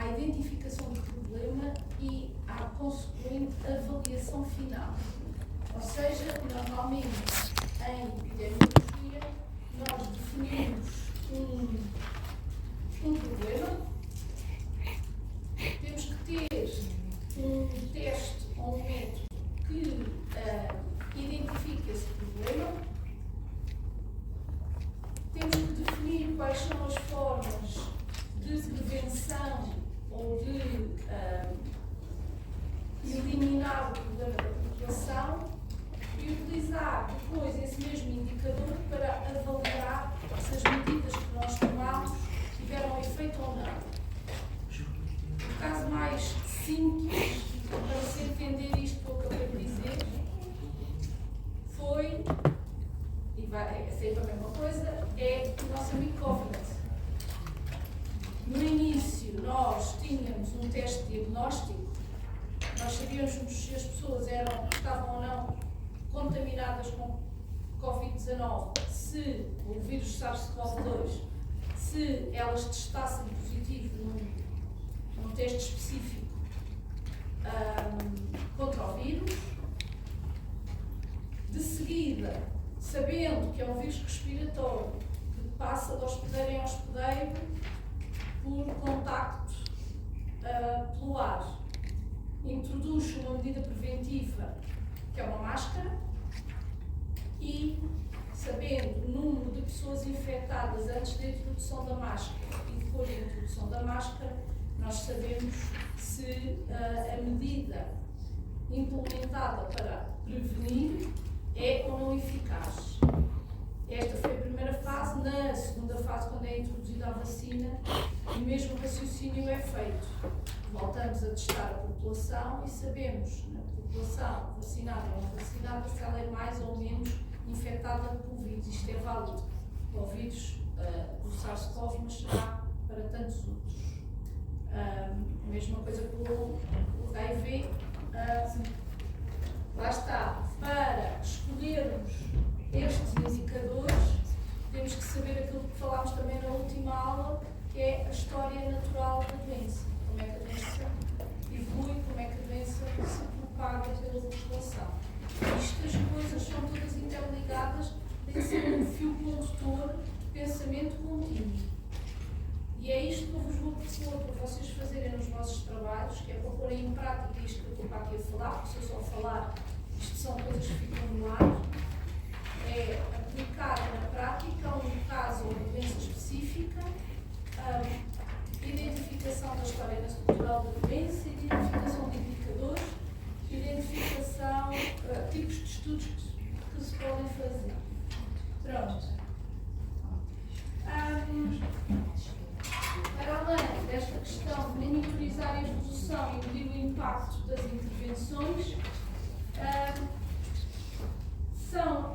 à identificação do problema e à consequente avaliação final. Ou seja, normalmente em epidemiologia nós definimos um problema, temos que ter um teste ou um método que identifique esse problema, temos que definir quais são as formas de prevenção ou de eliminar o problema da população e utilizar depois esse mesmo indicador para avaliar se as medidas que nós tomamos tiveram efeito ou não. O caso mais simples para se entender isto que eu acabei de dizer foi, e vai ser a mesma coisa, é o nosso amigo Covid. No início nós tínhamos um teste diagnóstico, nós sabíamos se as pessoas estavam ou não contaminadas com Covid-19, se o vírus SARS-CoV-2, se elas testassem positivo num teste específico contra o vírus. De seguida, sabendo que é um vírus respiratório que passa de hospedeiro em hospedeiro por contacto pelo ar, introduz uma medida preventiva que é uma máscara e, sabendo o número de pessoas infectadas antes da introdução da máscara e depois da introdução da máscara, nós sabemos se a medida implementada para prevenir é ou não eficaz. Esta foi a primeira fase. Na segunda fase, quando é introduzida a vacina, o mesmo raciocínio é feito. Voltamos a testar a população e sabemos, na população vacinada ou não vacinada, se ela é mais ou menos infectada pelo vírus. Isto é válido para o vírus do SARS-CoV, mas será para tantos outros. A mesma coisa com o HIV. Lá está. Para escolhermos estes indicadores, temos que saber aquilo que falámos também na última aula, que é a história natural da doença. Como é que a doença evolui, como é que a doença se propaga pela população. Estas coisas são todas interligadas, tem que ser um fio condutor de pensamento contínuo. E é isto que eu vos vou propor para vocês fazerem nos vossos trabalhos, que é para porem em prática isto que eu estou para aqui a falar, porque se eu só falar, isto são coisas que ficam no ar, é aplicar na prática um caso ou uma doença específica, identificação da história natural da doença, identificação de indicadores, identificação, tipos de estudos que se podem fazer. Pronto. Para além desta questão de monitorizar a evolução e medir o impacto das intervenções,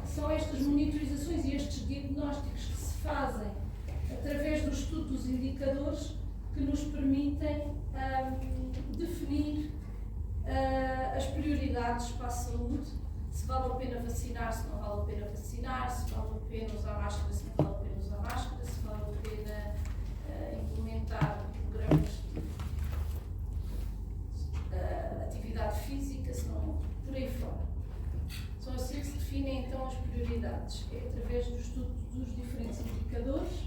são estas monitorizações e estes diagnósticos que se fazem através do estudo dos indicadores que nos permitem definir as prioridades para a saúde, se vale a pena vacinar, se não vale a pena vacinar, se vale a pena usar máscara, se não vale a pena usar máscara, se vale a pena implementar programas de atividade física, se não, por aí fora. São assim que se definem então as prioridades, é através do estudo dos diferentes indicadores.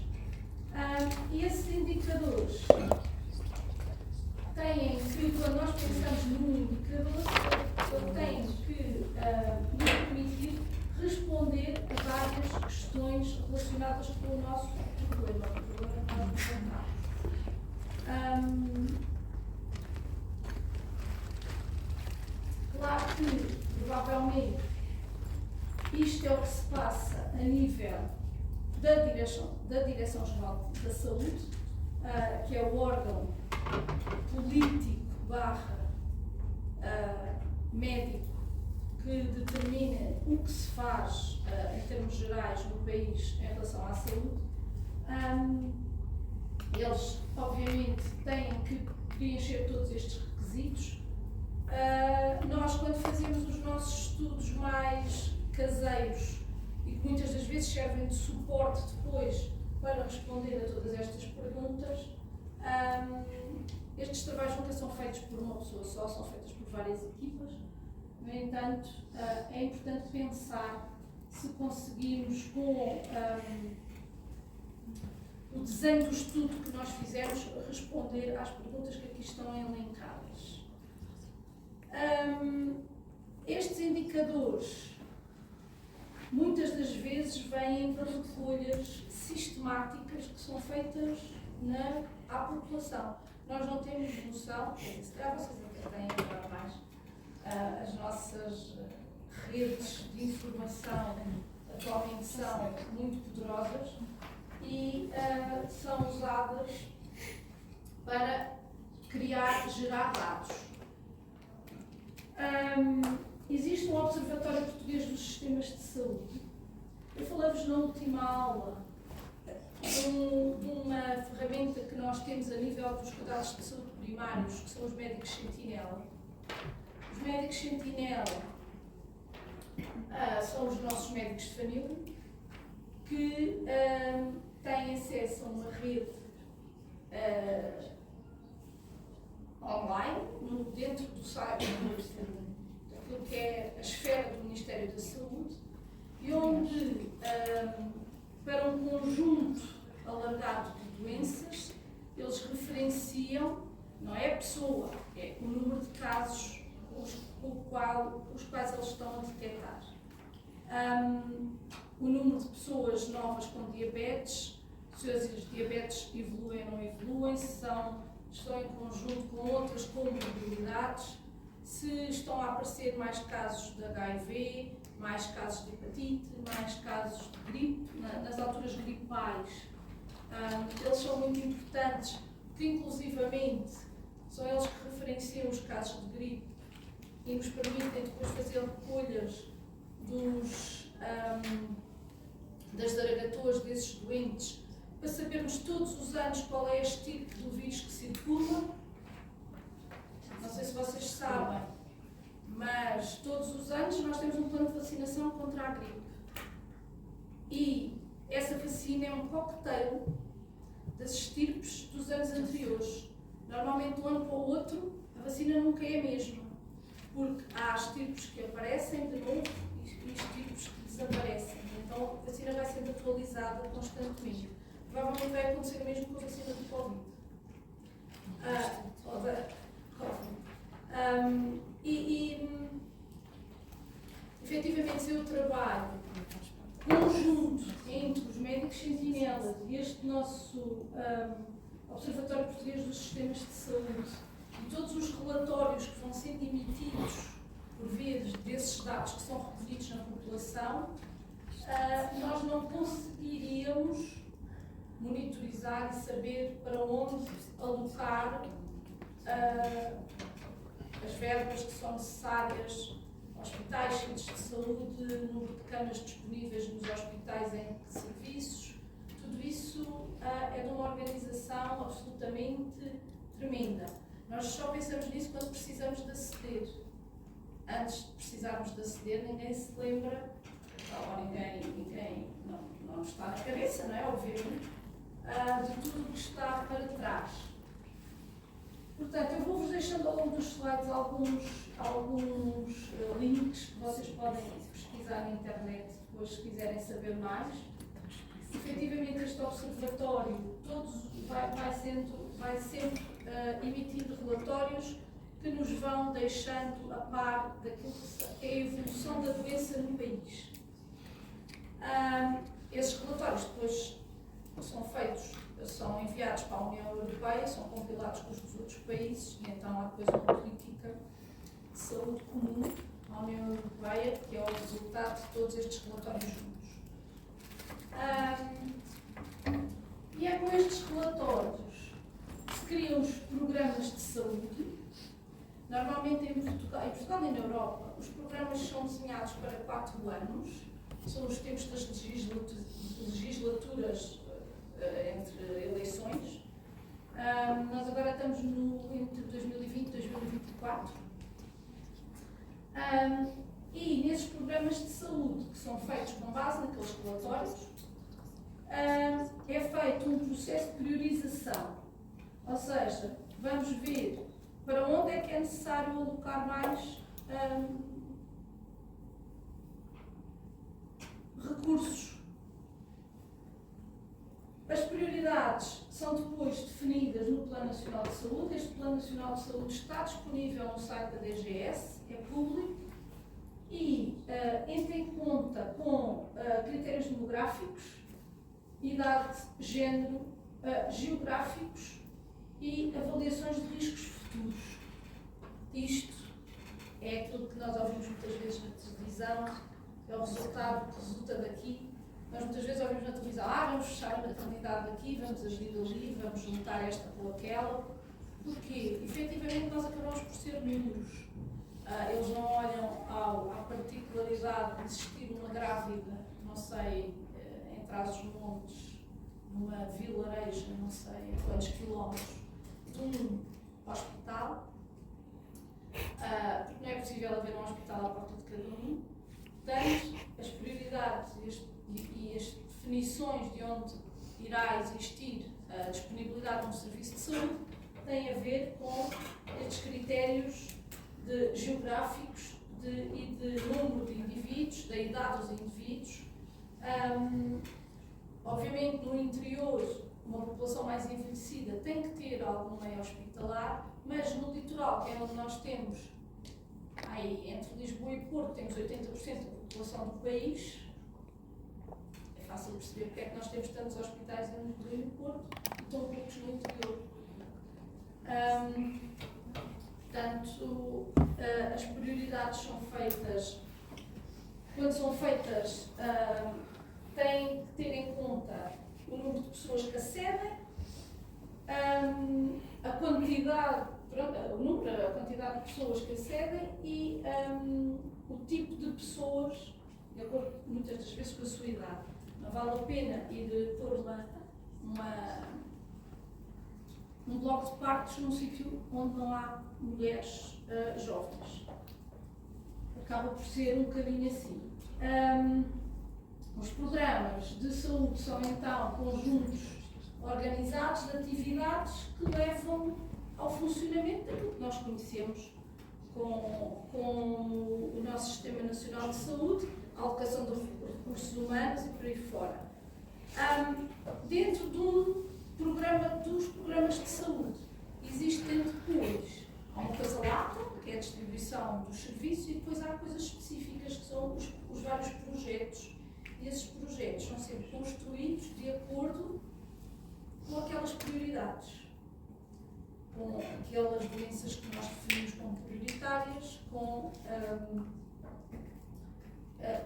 E esses indicadores têm que, quando nós pensamos num indicador, ele tem que nos permitir responder a várias questões relacionadas com o nosso problema, o problema que nós enfrentamos. Claro que, provavelmente, isto é o que se passa a nível da Direção-Geral da Saúde, que é o órgão político / médico que determina o que se faz em termos gerais no país em relação à saúde. Eles, obviamente, têm que preencher todos estes requisitos. Nós, quando fazemos os nossos estudos mais caseiros e que muitas das vezes servem de suporte depois para responder a todas estas perguntas, Estes trabalhos nunca são feitos por uma pessoa só, são feitos por várias equipas. No entanto, é importante pensar se conseguimos, com o desenho do estudo que nós fizemos, responder às perguntas que aqui estão elencadas. Estes indicadores, muitas das vezes, vêm de recolhas sistemáticas que são feitas à população. Nós não temos noção, se calhar vocês até têm agora mais, as nossas redes de informação atualmente são muito poderosas e são usadas para gerar dados. Existe um Observatório Português dos Sistemas de Saúde. Eu falei-vos na última aula de uma ferramenta que nós temos a nível dos cuidados de saúde primários, que são os médicos sentinela. Os médicos sentinela são os nossos médicos de família que têm acesso a uma rede online, dentro do site daquilo que é a esfera do Ministério da Saúde, e onde, para um conjunto alargado de doenças, eles referenciam, não é a pessoa, é o número de casos os quais eles estão a detectar. O número de pessoas novas com diabetes, se os diabetes evoluem ou não evoluem, se estão em conjunto com outras comorbilidades, se estão a aparecer mais casos de HIV, mais casos de hepatite, mais casos de gripe, nas alturas gripais. Eles são muito importantes, porque inclusivamente são eles que referenciam os casos de gripe e nos permitem depois fazer recolhas das zaragatoas desses doentes, para sabermos todos os anos qual é este tipo de vírus que circula. Não sei se vocês sabem, mas todos os anos nós temos um plano de vacinação contra a gripe. E essa vacina é um cocktail das estirpes dos anos anteriores. Normalmente, de um ano para o outro, a vacina nunca é a mesma, porque há estirpes que aparecem de novo e estirpes que desaparecem. Então, a vacina vai sendo atualizada constantemente. Provavelmente vai acontecer o mesmo com a vacina do Covid. Efetivamente, o trabalho conjunto entre os médicos sentinelas e este nosso Observatório Português dos Sistemas de Saúde e todos os relatórios que vão sendo emitidos por via desses dados que são recolhidos na população, nós não conseguiríamos monitorizar e saber para onde alocar as verbas que são necessárias, hospitais, centros de saúde, número de camas disponíveis nos hospitais em serviços. Tudo isso é de uma organização absolutamente tremenda. Nós só pensamos nisso quando precisamos de aceder. Antes de precisarmos de aceder, ninguém se lembra, ou ninguém não está na cabeça, não é? Obviamente, de tudo o que está para trás. Portanto, eu vou-vos deixando ao longo dos slides alguns links que vocês podem pesquisar na internet depois, se quiserem saber mais. Efetivamente, este observatório vai sempre emitindo relatórios que nos vão deixando a par daquilo que é a evolução da doença no país. Esses relatórios depois são enviados para a União Europeia, são compilados com os dos outros países e então há depois uma política de saúde comum à União Europeia, que é o resultado de todos estes relatórios juntos. E é com estes relatórios que se criam os programas de saúde. Normalmente em Portugal e na Europa, os programas são desenhados para 4 anos, são os tempos das legislaturas entre eleições. Nós agora estamos entre 2020 e 2024. E nesses programas de saúde, que são feitos com base naqueles relatórios, é feito um processo de priorização. Ou seja, vamos ver para onde é que é necessário alocar mais recursos. As prioridades são depois definidas no Plano Nacional de Saúde. Este Plano Nacional de Saúde está disponível no site da DGS, é público e entra em conta com critérios demográficos, idade, género, geográficos e avaliações de riscos futuros. Isto é aquilo que nós ouvimos muitas vezes na televisão, é o resultado que resulta daqui. Nós muitas vezes ouvimos na televisão, vamos fechar a maternidade daqui, vamos agir ali, vamos juntar esta com aquela, porque efetivamente nós acabamos por ser números. Eles não olham à particularidade de existir uma grávida, não sei, em Trás-os-Montes, numa vilareja, não sei a quantos quilómetros, de um hospital, porque não é possível haver um hospital à porta de cada um. Portanto, as prioridades e as definições de onde irá existir a disponibilidade de um serviço de saúde têm a ver com estes critérios geográficos e de número de indivíduos, da idade dos indivíduos. Obviamente, no interior, uma população mais envelhecida tem que ter algum meio hospitalar, mas no litoral, que é onde nós temos, aí, entre Lisboa e Porto, temos 80% da população do país. É fácil perceber porque é que nós temos tantos hospitais em Lisboa e no Porto e tão poucos no interior. Portanto, as prioridades são feitas, quando são feitas, têm que ter em conta o número de pessoas que acedem, a quantidade de pessoas que acedem e o tipo de pessoas, de acordo muitas das vezes com a sua idade. Não vale a pena ir pôr um bloco de partos num sítio onde não há mulheres jovens. Acaba por ser um bocadinho assim. Os programas de saúde são então conjuntos organizados de atividades que levam ao funcionamento daquilo que nós conhecemos com o nosso Sistema Nacional de Saúde, a alocação de recursos humanos e por aí fora. Dentro dos programas de saúde, existem depois uma coisa lata, que é a distribuição dos serviços, e depois há coisas específicas que são os vários projetos. E esses projetos são sempre construídos de acordo com aquelas prioridades, com aquelas doenças que nós definimos como prioritárias, com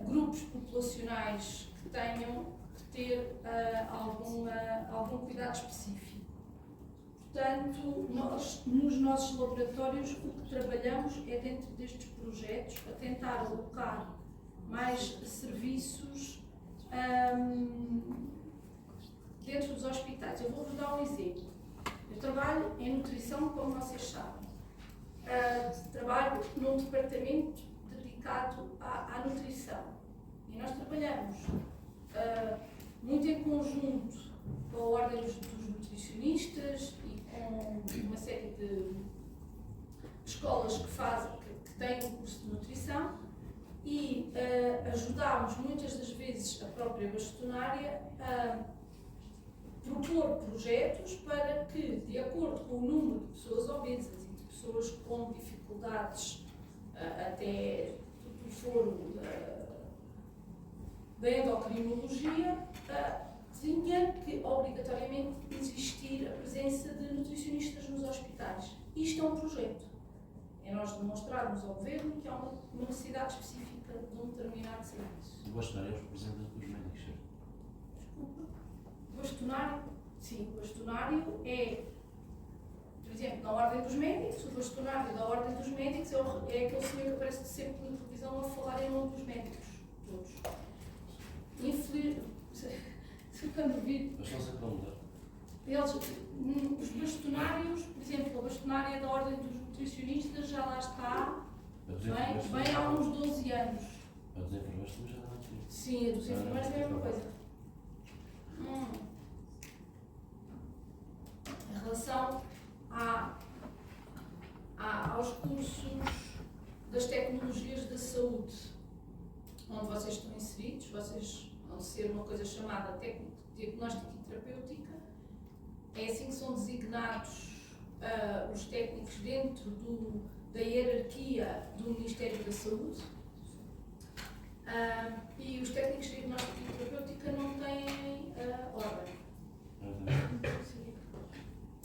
grupos populacionais que tenham que ter algum cuidado específico. Portanto, nós, nos nossos laboratórios, o que trabalhamos é dentro destes projetos, a tentar alocar mais serviços dentro dos hospitais. Eu vou-vos dar um exemplo. Eu trabalho em nutrição, como vocês sabem. Trabalho num departamento dedicado à nutrição. E nós trabalhamos muito em conjunto com a Ordem dos Nutricionistas e com uma série de escolas que têm um curso de nutrição e ajudámos muitas das vezes a própria bastonária a propor projetos para que, de acordo com o número de pessoas obesas e de pessoas com dificuldades até do foro da endocrinologia, tinha que obrigatoriamente existir a presença de nutricionistas nos hospitais. Isto é um projeto. É nós demonstrarmos ao governo que há uma necessidade específica de um determinado serviço. O bastonário é o representante dos médicos, certo? Desculpa. O bastonário, sim, o bastonário é, por exemplo, na Ordem dos Médicos, o bastonário da Ordem dos Médicos é aquele senhor que aparece sempre na televisão a falar em nome dos médicos, todos. Quando vi. Mas estão sempre a mudar. Os bastonários, por exemplo, a bastonária da Ordem dos Nutricionistas já lá está, bem há uns 12 anos. A dos enfermeiros também já está antes. Sim, a dos enfermeiros é a mesma coisa. Em relação aos cursos das tecnologias da saúde, onde vocês estão inseridos. Vocês vão ser uma coisa chamada técnico de diagnóstico e terapêutica. É assim que são designados os técnicos dentro da hierarquia do Ministério da Saúde. E os técnicos de diagnóstico e terapêutica não têm ordem.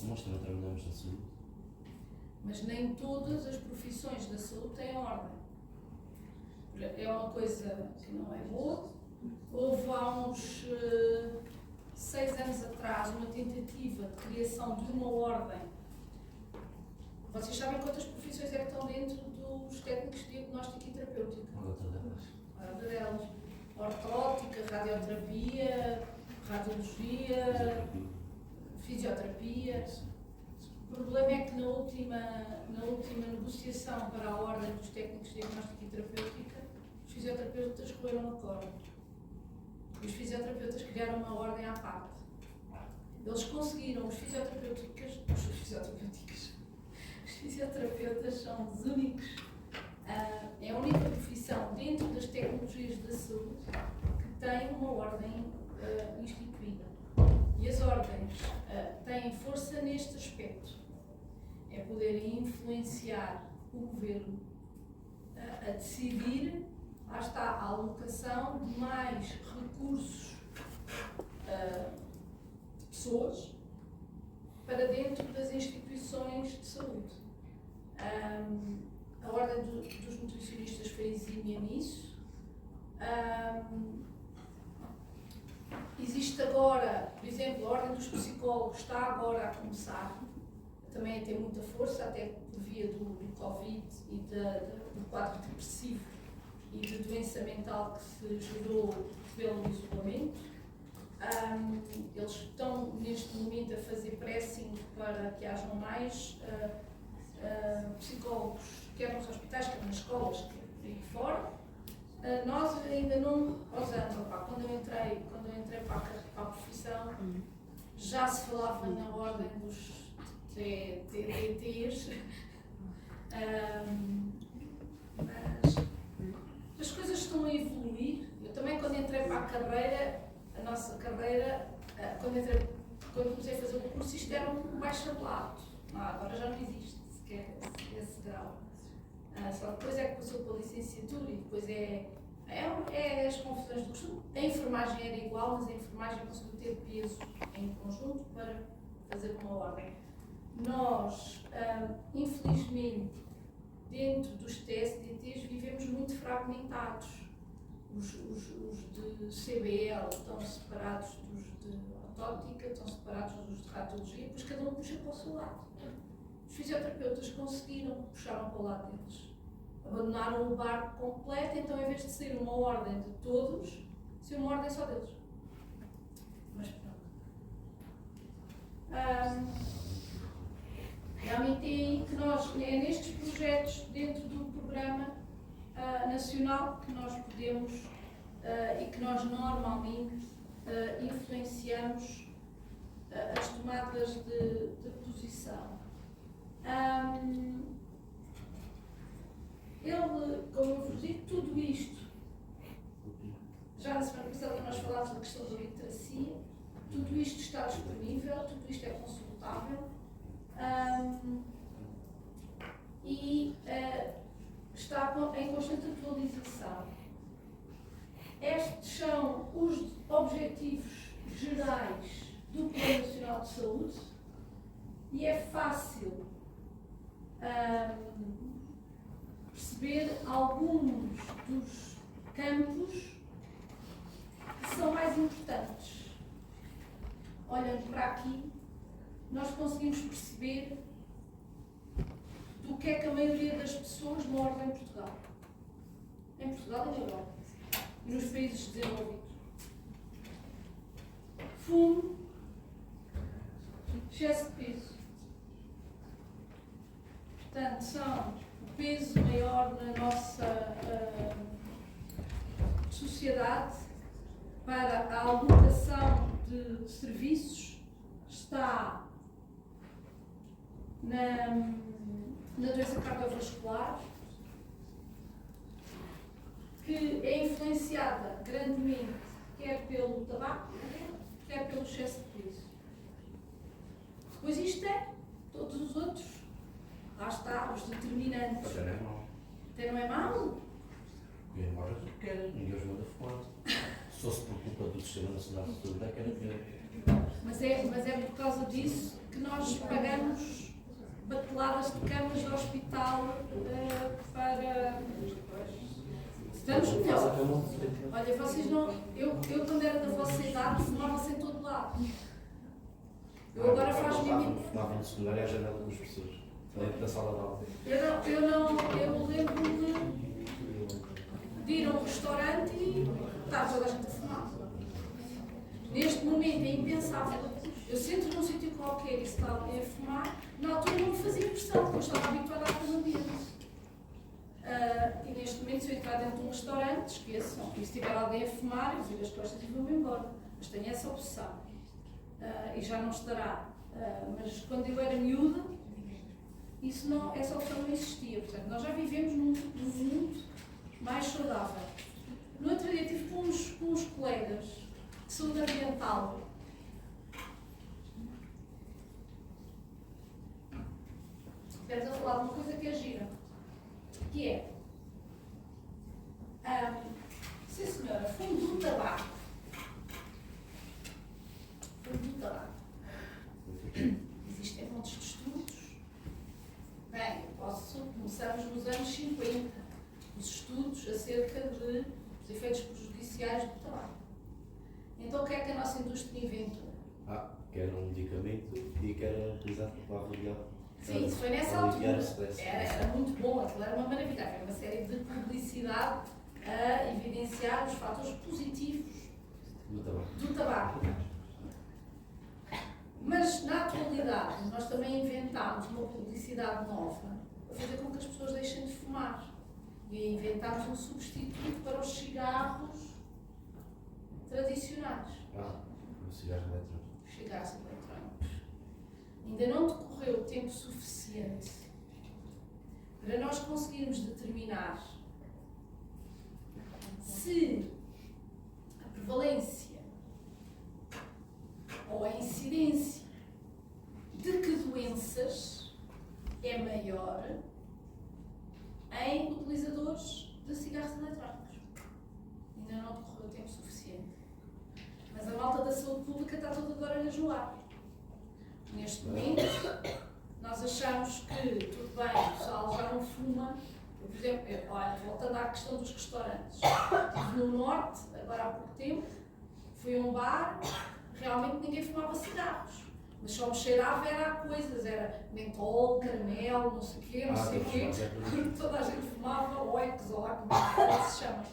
Nós também trabalhamos na saúde. Mas nem todas as profissões da saúde têm ordem. É uma coisa que não é boa. Houve há uns 6 anos atrás uma tentativa de criação de uma ordem. Vocês sabem quantas profissões é que estão dentro dos técnicos de diagnóstico e terapêutica? Outra delas. Ortótica, radioterapia, radiologia, fisioterapia. O problema é que na última negociação para a ordem dos técnicos de diagnóstico e terapêutica, os fisioterapeutas correram a corda. E os fisioterapeutas criaram uma ordem à parte. Eles conseguiram, os fisioterapeutas são os únicos, é a única profissão dentro das tecnologias da saúde que tem uma ordem instituída. E as ordens têm força neste aspecto. É poderem influenciar o governo a decidir, lá está, a alocação de mais recursos de pessoas para dentro das instituições de saúde. A ordem dos nutricionistas foi exímia nisso. Existe agora, por exemplo, a ordem dos psicólogos está agora a começar também a ter muita força, até por via do Covid e do quadro depressivo e de doença mental que se gerou pelo isolamento. Eles estão neste momento a fazer pressing para que hajam mais psicólogos, quer nos hospitais, quer nas escolas, quer por aí fora. Nós ainda não, quando eu entrei para a profissão, já se falava na ordem dos TDTs, mas as coisas estão a evoluir. Eu também, quando entrei para a carreira, a nossa carreira, quando comecei a fazer o curso, isto era um bacharelado. Agora já não existe sequer esse grau. Só depois é que passou pela licenciatura e depois é as confusões do costume. A enfermagem era igual, mas a enfermagem conseguiu ter peso em conjunto para fazer uma ordem. Nós, infelizmente, dentro dos TSDTs, vivemos muito fragmentados. Os de CBL estão separados dos de ortótica, estão separados dos de radiologia, depois cada um puxa para o seu lado. Os fisioterapeutas conseguiram, puxaram para o lado deles. Abandonaram o barco completo, então em vez de ser uma ordem de todos, ser uma ordem só deles. Mas pronto. Realmente é aí que nós, é nestes projetos dentro do programa nacional que nós podemos e que nós normalmente influenciamos as tomadas de posição. Como eu vos digo, tudo isto, já na semana passada nós falámos da questão da literacia, tudo isto está disponível, tudo isto é consultável e está em constante atualização. Estes são os objetivos gerais do Plano Nacional de Saúde e é fácil perceber alguns dos campos que são mais importantes. Olhando para aqui, nós conseguimos perceber do que é que a maioria das pessoas mordem em Portugal. Em Portugal e na Europa. E nos países desenvolvidos. Fumo, excesso de peso. Portanto, são o peso maior na nossa sociedade para a alocação de serviços está na doença cardiovascular, que é influenciada grandemente quer pelo tabaco, quer pelo excesso de peso. Depois isto é, todos os outros, lá está, os determinantes. Até não é mau. Até não é mau? E embora tu queres, ninguém os manda fumar. Se fosse por culpa do Sistema Nacional de Saúde, é que era pior. Mas é por causa disso que nós pagamos bateladas de camas de hospital para... Estamos melhor. Olha, vocês não... Eu quando era da vossa idade, fumava-se em todo lado. Eu agora faço-me... Fumava no secundário à janela com as pessoas. Dentro da sala de aula. Eu lembro-me de ir a um restaurante e estar toda a gente a fumar. Neste momento é impensável. Eu sento num sítio qualquer e se está alguém a fumar, na altura não me fazia impressão, porque eu estava habituada àquele ambiente. E neste momento, se eu entrar dentro de um restaurante, esqueçam. E se tiver alguém a fumar, eu viro as costas e vou-me embora. Mas tenho essa opção. E já não estará. Mas quando eu era miúda, essa opção não existia. Portanto, nós já vivemos num mundo mais saudável. No outro dia estive com uns colegas de saúde ambiental. Estivemos a falar de uma coisa que é gira, que é, sim senhora, fundo do tabaco. Fundo do tabaco. Existem montes de estudos. Bem, começamos nos anos 50, os estudos acerca dos efeitos prejudiciais do tabaco. Então o que é que a nossa indústria inventou? Que era um medicamento e que era utilizado para avaliar. Sim, isso foi nessa altura. Era muito bom, aquilo era uma maravilha. Era uma série de publicidade a evidenciar os fatores positivos do tabaco. Mas, na atualidade, nós também inventámos uma publicidade nova para fazer com que as pessoas deixem de fumar. E inventámos um substituto para os cigarros tradicionais. Os cigarros eletrónicos. Os cigarros eletrónicos. Ainda não decorreu tempo suficiente para nós conseguirmos determinar se a prevalência ou a incidência de que doenças é maior em utilizadores de cigarros eletrónicos. Ainda não decorreu tempo suficiente. Mas a malta da saúde pública está toda de orelhas no ar. Neste momento, nós achamos que, tudo bem, o pessoal já não fuma. Por exemplo, olha, voltando à questão dos restaurantes. Estive no Norte, agora há pouco tempo, fui a um bar, realmente ninguém fumava cigarros. Mas só me cheirava era a coisas, era mentol, caramelo, não sei o quê, não sei o quê. Toda a gente fumava oex, ou lá como é que se chama.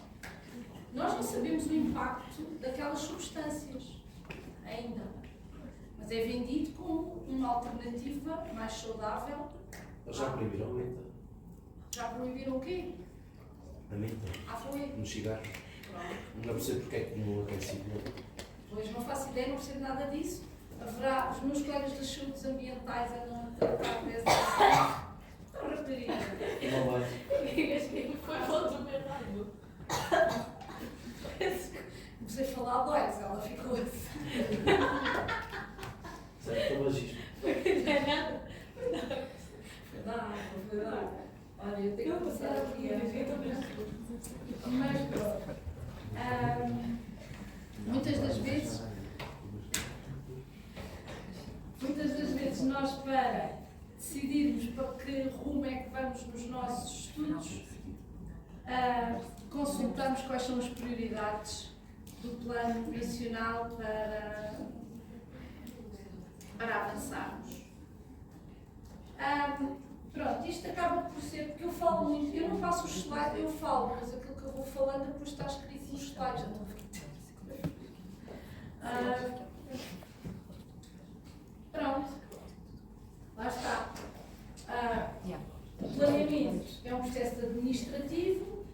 Nós não sabemos o impacto daquelas substâncias, ainda. Mas é vendido como uma alternativa mais saudável. Eles já proibiram a menta. Já proibiram o quê? A menta. Foi? Nos cigarros. Pronto. Não percebo porque é que não aconteceu. Pois não faço ideia, não percebo nada disso. Haverá, os meus colegas das saúdes ambientais andam a tratar dessa questão. Então, rapariga. Não vai. Foi outro mercado. Comecei a falar de olhos, ela ficou assim. Certo, estou bagismo. Não é nada. Foi nada. Olha, eu tenho que passar aqui a ver. Mas pronto. Muitas das vezes nós, para decidirmos para que rumo é que vamos nos nossos estudos, consultamos quais são as prioridades do plano nacional para avançarmos. Pronto, isto acaba por ser, porque eu falo muito, eu não passo os slides, eu falo, mas aquilo que eu vou falando depois está escrito nos slides, já estou a ficar. Pronto, lá está. O planeamento é um processo administrativo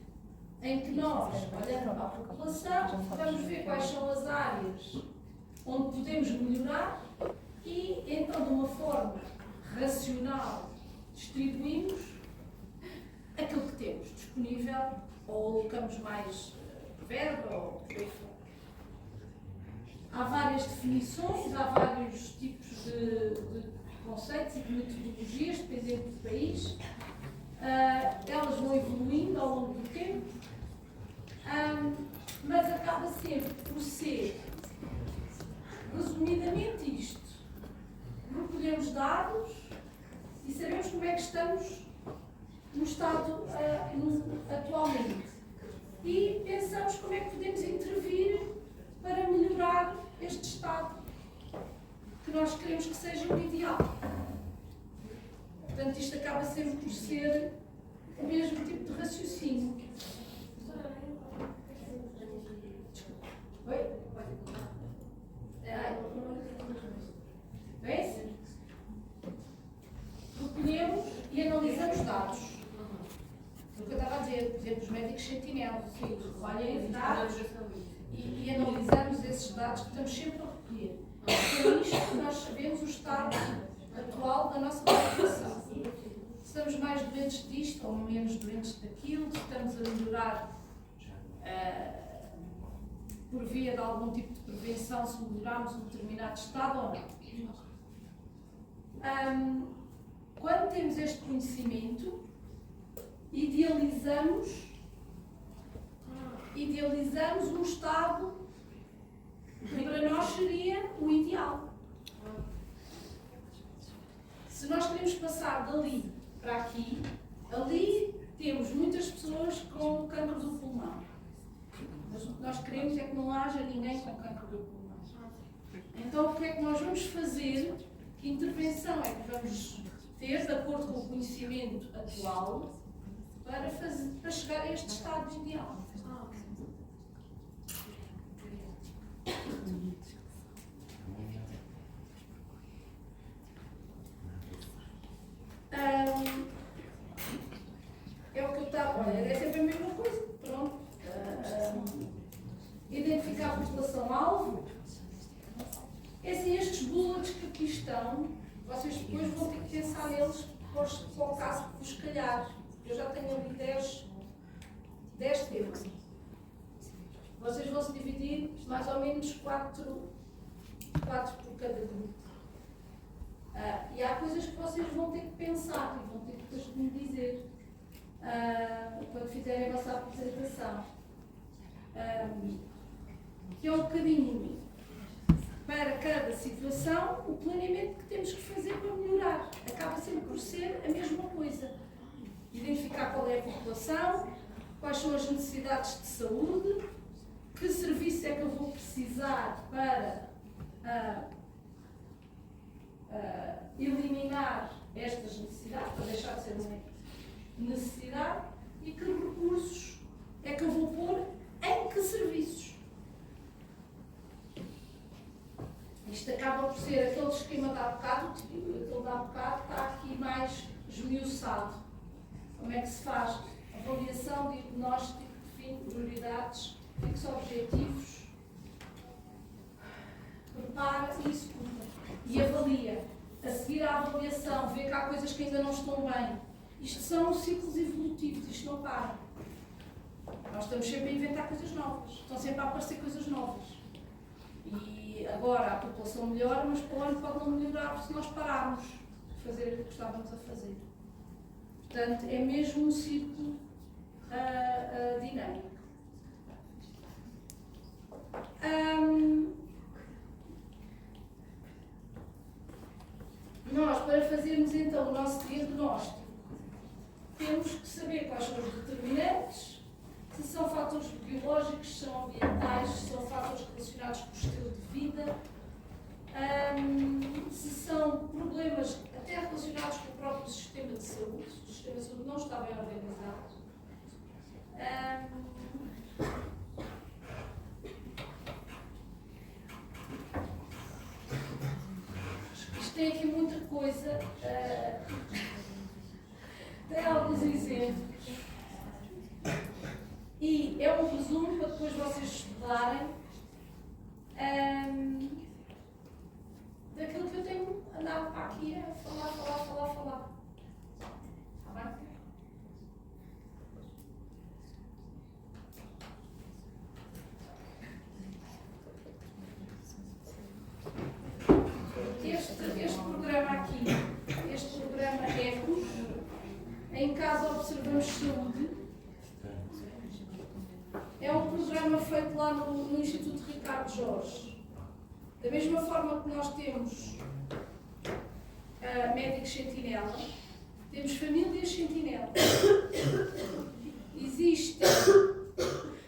em que nós, olhando para a população, vamos ver quais são as áreas onde podemos melhorar e, então, de uma forma racional distribuímos aquilo que temos disponível ou alocamos mais verba ou por aí fora. Há várias definições, há vários tipos de conceitos e de metodologias, dependendo do país. Elas vão evoluindo ao longo do tempo, mas acaba sempre por ser, resumidamente, isto. Recolhemos dados e sabemos como é que estamos no estado atualmente. E pensamos como é que podemos intervir para melhorar este estado que nós queremos que seja o ideal. Portanto, isto acaba sempre por ser o mesmo tipo de raciocínio. Oi? Vê-se? Recolhemos e analisamos dados. O que eu estava a dizer, por exemplo, os médicos sentinelos, recolhem dados e analisamos esses dados que estamos sempre a recolher. Com isto, nós sabemos o estado atual da nossa população. Se estamos mais doentes disto ou menos doentes daquilo, se estamos a melhorar por via de algum tipo de prevenção, se melhorarmos um determinado estado ou não. Quando temos este conhecimento, idealizamos um estado que para nós seria o ideal. Se nós queremos passar dali para aqui, ali temos muitas pessoas com cancro do pulmão. Mas o que nós queremos é que não haja ninguém com cancro do pulmão. Então, o que é que nós vamos fazer? Que intervenção é que vamos ter, de acordo com o conhecimento atual, para chegar a este estado ideal? É o que eu estava. É sempre a mesma coisa. Pronto. Identificar a população-alvo. É assim, estes bullets que aqui estão, vocês depois vão ter que pensar neles para o caso que vos calhar. Eu já tenho ali 10 temas. Vocês vão se dividir mais ou menos 4 por cada grupo. E há coisas que vocês vão ter que pensar e vão ter que depois me dizer quando fizerem a vossa apresentação. Que é um bocadinho para cada situação o planeamento que temos que fazer para melhorar. Acaba sempre por ser a mesma coisa. Identificar qual é a população, quais são as necessidades de saúde, que serviço é que eu vou precisar para eliminar estas necessidades, para deixar de ser uma necessidade, e que recursos é que eu vou pôr em que serviços. Isto acaba por ser aquele esquema de há bocado, aquele de há bocado está aqui mais esmiuçado. Como é que se faz? Avaliação, diagnóstico, define prioridades, fixa objetivos, prepara e executa. E avalia. A seguir à avaliação, vê que há coisas que ainda não estão bem. Isto são ciclos evolutivos, isto não para. Nós estamos sempre a inventar coisas novas, estão sempre a aparecer coisas novas. E agora a população melhora, mas para o ano pode não melhorar se nós pararmos de fazer aquilo que estávamos a fazer. Portanto, é mesmo um ciclo dinâmico. Nós, para fazermos então o nosso diagnóstico, temos que saber quais são os determinantes, se são fatores biológicos, se são ambientais, se são fatores relacionados com o estilo de vida, se são problemas até relacionados com o próprio sistema de saúde. O sistema de saúde não está bem organizado. Isto tem aqui muita coisa. Tem alguns exemplos. E é um resumo para depois vocês estudarem daquilo que eu tenho andado aqui a falar. Em casa observamos saúde. É um programa feito lá no Instituto Ricardo Jorge. Da mesma forma que nós temos médicos sentinela, temos famílias sentinela. Existem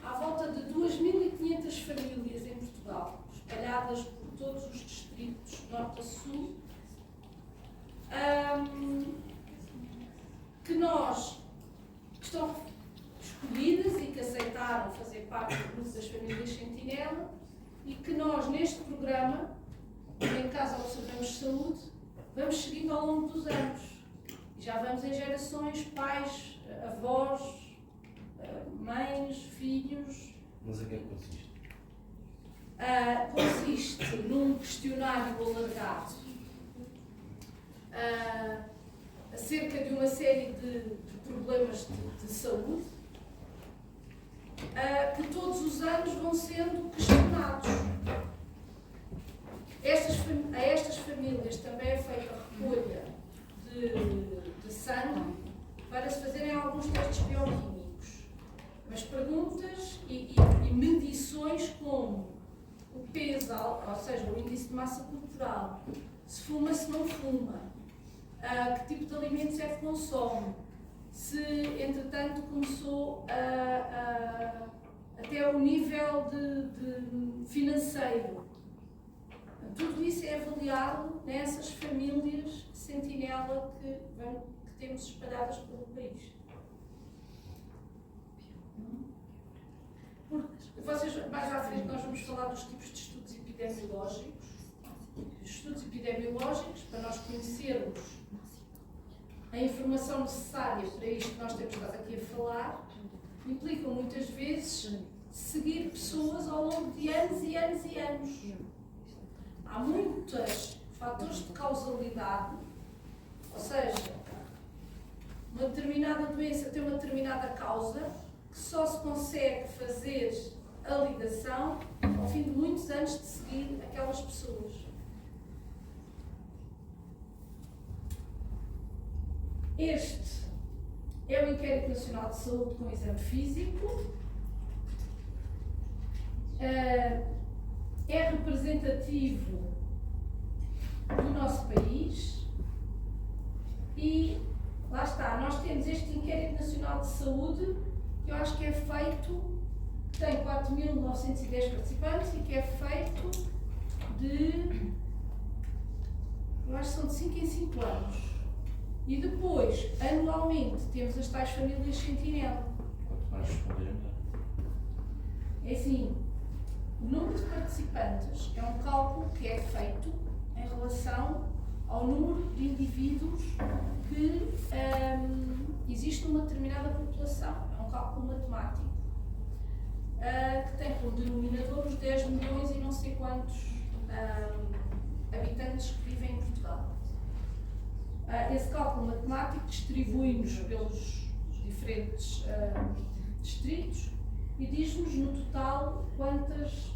à volta de 2.500 famílias em Portugal, espalhadas por todos os distritos, norte a sul, que estão escolhidas e que aceitaram fazer parte do grupo das famílias sentinela e que nós, neste programa, em Casa Observamos Saúde, vamos seguindo ao longo dos anos. E já vamos em gerações, pais, avós, mães, filhos. Mas a que é que consiste? Consiste num questionário alargado acerca de uma série de problemas de saúde que todos os anos vão sendo questionados. A estas famílias também é feita a recolha de sangue para se fazerem alguns testes bioquímicos. Mas perguntas e medições como o peso, ou seja, o índice de massa corporal, se fuma, se não fuma, que tipo de alimentos é que consome, se entretanto começou até o nível de financeiro. Tudo isso é avaliado nessas famílias sentinela que temos espalhadas pelo país. Porque mais à frente nós vamos falar dos tipos de estudos epidemiológicos. Os estudos epidemiológicos, para nós conhecermos a informação necessária para isto que nós temos estado aqui a falar, implicam muitas vezes seguir pessoas ao longo de anos e anos e anos. Há muitos fatores de causalidade, ou seja, uma determinada doença tem uma determinada causa que só se consegue fazer a ligação ao fim de muitos anos de seguir aquelas pessoas. Este é o Inquérito Nacional de Saúde com Exame Físico. É representativo do nosso país e lá está, nós temos este Inquérito Nacional de Saúde que eu acho que é feito, tem 4.910 participantes e que é feito eu acho que são de 5 em 5 anos. E depois, anualmente, temos as tais famílias sentinela. Quanto mais responderem, melhor. É assim, o número de participantes é um cálculo que é feito em relação ao número de indivíduos que existe numa determinada população. É um cálculo matemático que tem como denominador os 10 milhões e não sei quantos habitantes que vivem em Portugal. Esse cálculo matemático distribui-nos pelos diferentes distritos e diz-nos no total quantas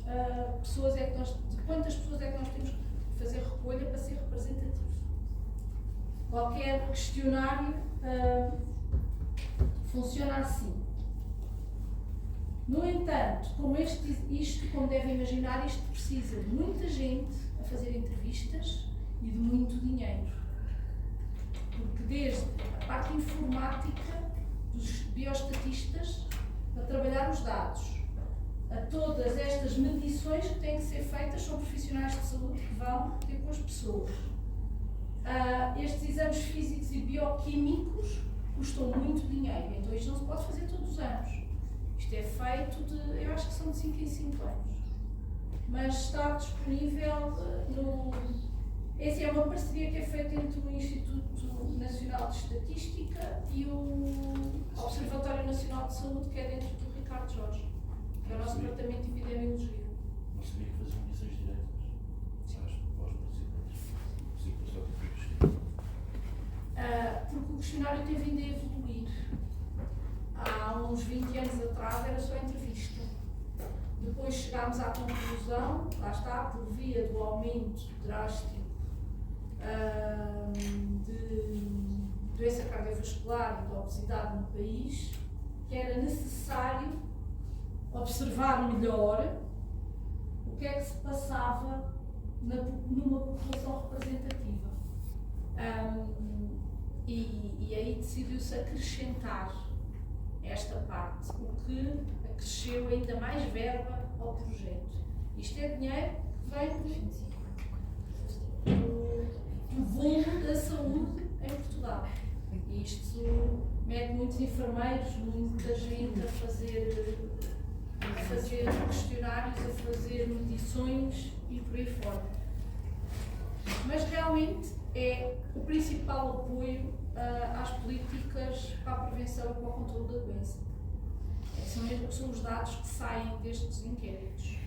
pessoas é que nós temos que fazer recolha para ser representativo. Qualquer questionário funciona assim. No entanto, como como devem imaginar, isto precisa de muita gente a fazer entrevistas e de muito dinheiro. Porque desde a parte informática dos bioestatistas a trabalhar os dados, a todas estas medições que têm que ser feitas, são profissionais de saúde que vão ter com as pessoas. Estes exames físicos e bioquímicos custam muito dinheiro, então isto não se pode fazer todos os anos. Isto é feito eu acho que são de 5 em 5 anos. Mas está disponível Essa é uma parceria que é feita entre o Instituto Nacional de Estatística e o Observatório Nacional de Saúde, que é dentro do Ricardo Jorge, que é o nosso departamento de epidemiologia. Não sabia que faziam medições diretas. Sabes, para os participantes. Sim, só que fui pesquisar. Porque o questionário tem vindo a evoluir. Há uns 20 anos atrás era só entrevista. Depois chegámos à conclusão, lá está, por via do aumento drástico de doença cardiovascular cardiovascular e da obesidade no país, que era necessário observar melhor o que é que se passava numa população representativa. E aí decidiu-se acrescentar esta parte, o que acresceu ainda mais verba ao projeto. Isto é dinheiro que vem do volume da saúde em Portugal. E isto mete muitos enfermeiros, muita gente a fazer questionários, a fazer medições e por aí fora. Mas realmente é o principal apoio às políticas para a prevenção e para o controle da doença. São os dados que saem destes inquéritos.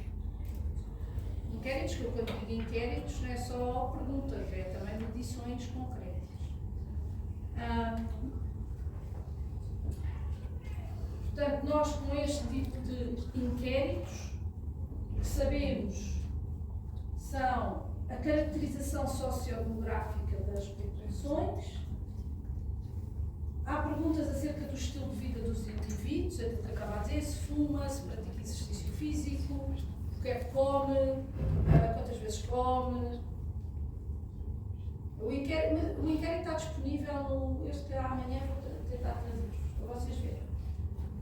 Inquéritos, que eu quando digo inquéritos, não é só perguntas, é também medições concretas. Portanto, nós com este tipo de inquéritos, o que sabemos são a caracterização sociodemográfica das populações. Há perguntas acerca do estilo de vida dos indivíduos, é aquilo que acaba a dizer, se fuma, se pratica exercício físico, o que é que come, quantas vezes come. O inquérito está disponível este amanhã, vou tentar trazer para vocês verem.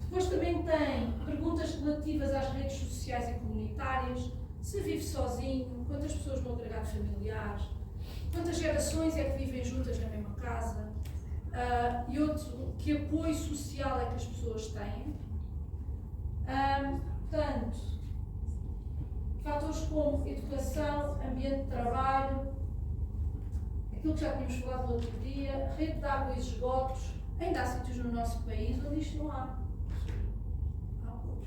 Depois também tem perguntas relativas às redes sociais e comunitárias, se vive sozinho, quantas pessoas no agregado familiar, quantas gerações é que vivem juntas na mesma casa, e outro, que apoio social é que as pessoas têm. Portanto, fatores como educação, ambiente de trabalho, aquilo que já tínhamos falado no outro dia, rede de água e esgotos. Ainda há sítios no nosso país onde isto não há.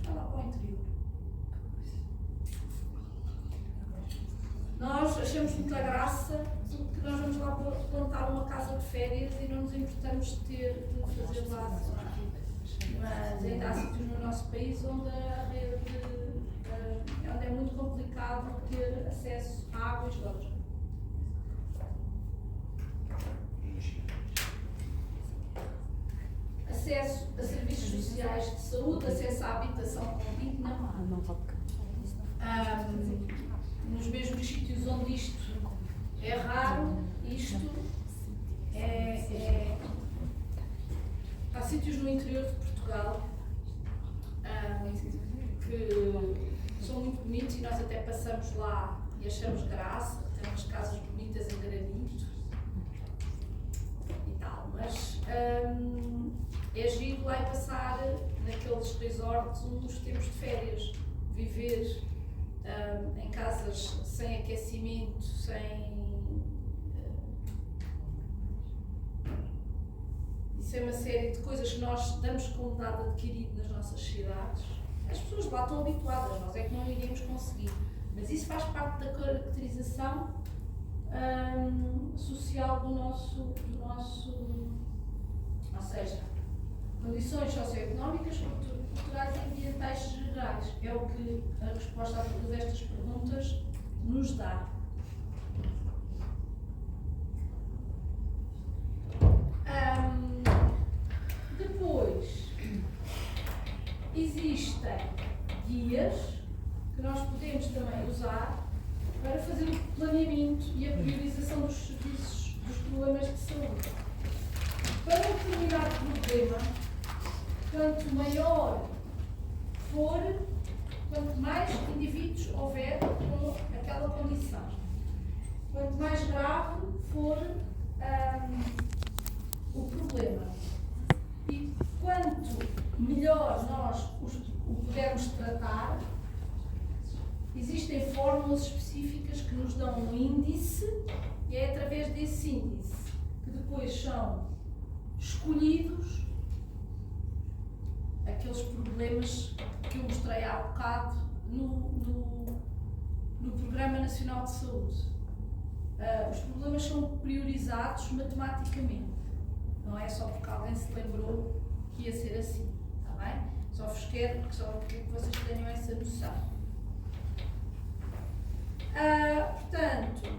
Vai lá para o interior. Nós achamos muita graça que nós vamos lá plantar uma casa de férias e não nos importamos de fazer lá. Mas ainda há sítios no nosso país onde onde é muito complicado ter acesso à água e esgotos. Acesso a serviços sociais de saúde, acesso à habitação digna. Nos mesmos sítios onde isto é raro, há sítios no interior de Portugal que são muito bonitos e nós até passamos lá e achamos graça, tem umas casas bonitas em granito e tal, mas é giro lá e passar naqueles resorts uns tempos de férias, viver em casas sem aquecimento, isso é uma série de coisas que nós damos como dado adquirido nas nossas cidades. As pessoas lá estão habituadas, nós é que não iríamos conseguir, mas isso faz parte da caracterização social do nosso, ou seja, condições socioeconómicas, culturais e ambientais gerais. É o que a resposta a todas estas perguntas nos dá. Depois, existem guias que nós podemos também usar para fazer o planeamento e a priorização dos serviços, dos problemas de saúde. Para um determinado problema, quanto maior for, quanto mais indivíduos houver com aquela condição, quanto mais grave for o problema e quanto melhor nós o pudermos tratar, existem fórmulas específicas que nos dão um índice e é através desse índice que depois são escolhidos aqueles problemas que eu mostrei há bocado no Programa Nacional de Saúde. Os problemas são priorizados matematicamente, não é só porque alguém se lembrou que ia ser assim, está bem? Só que vocês tenham essa noção. Portanto,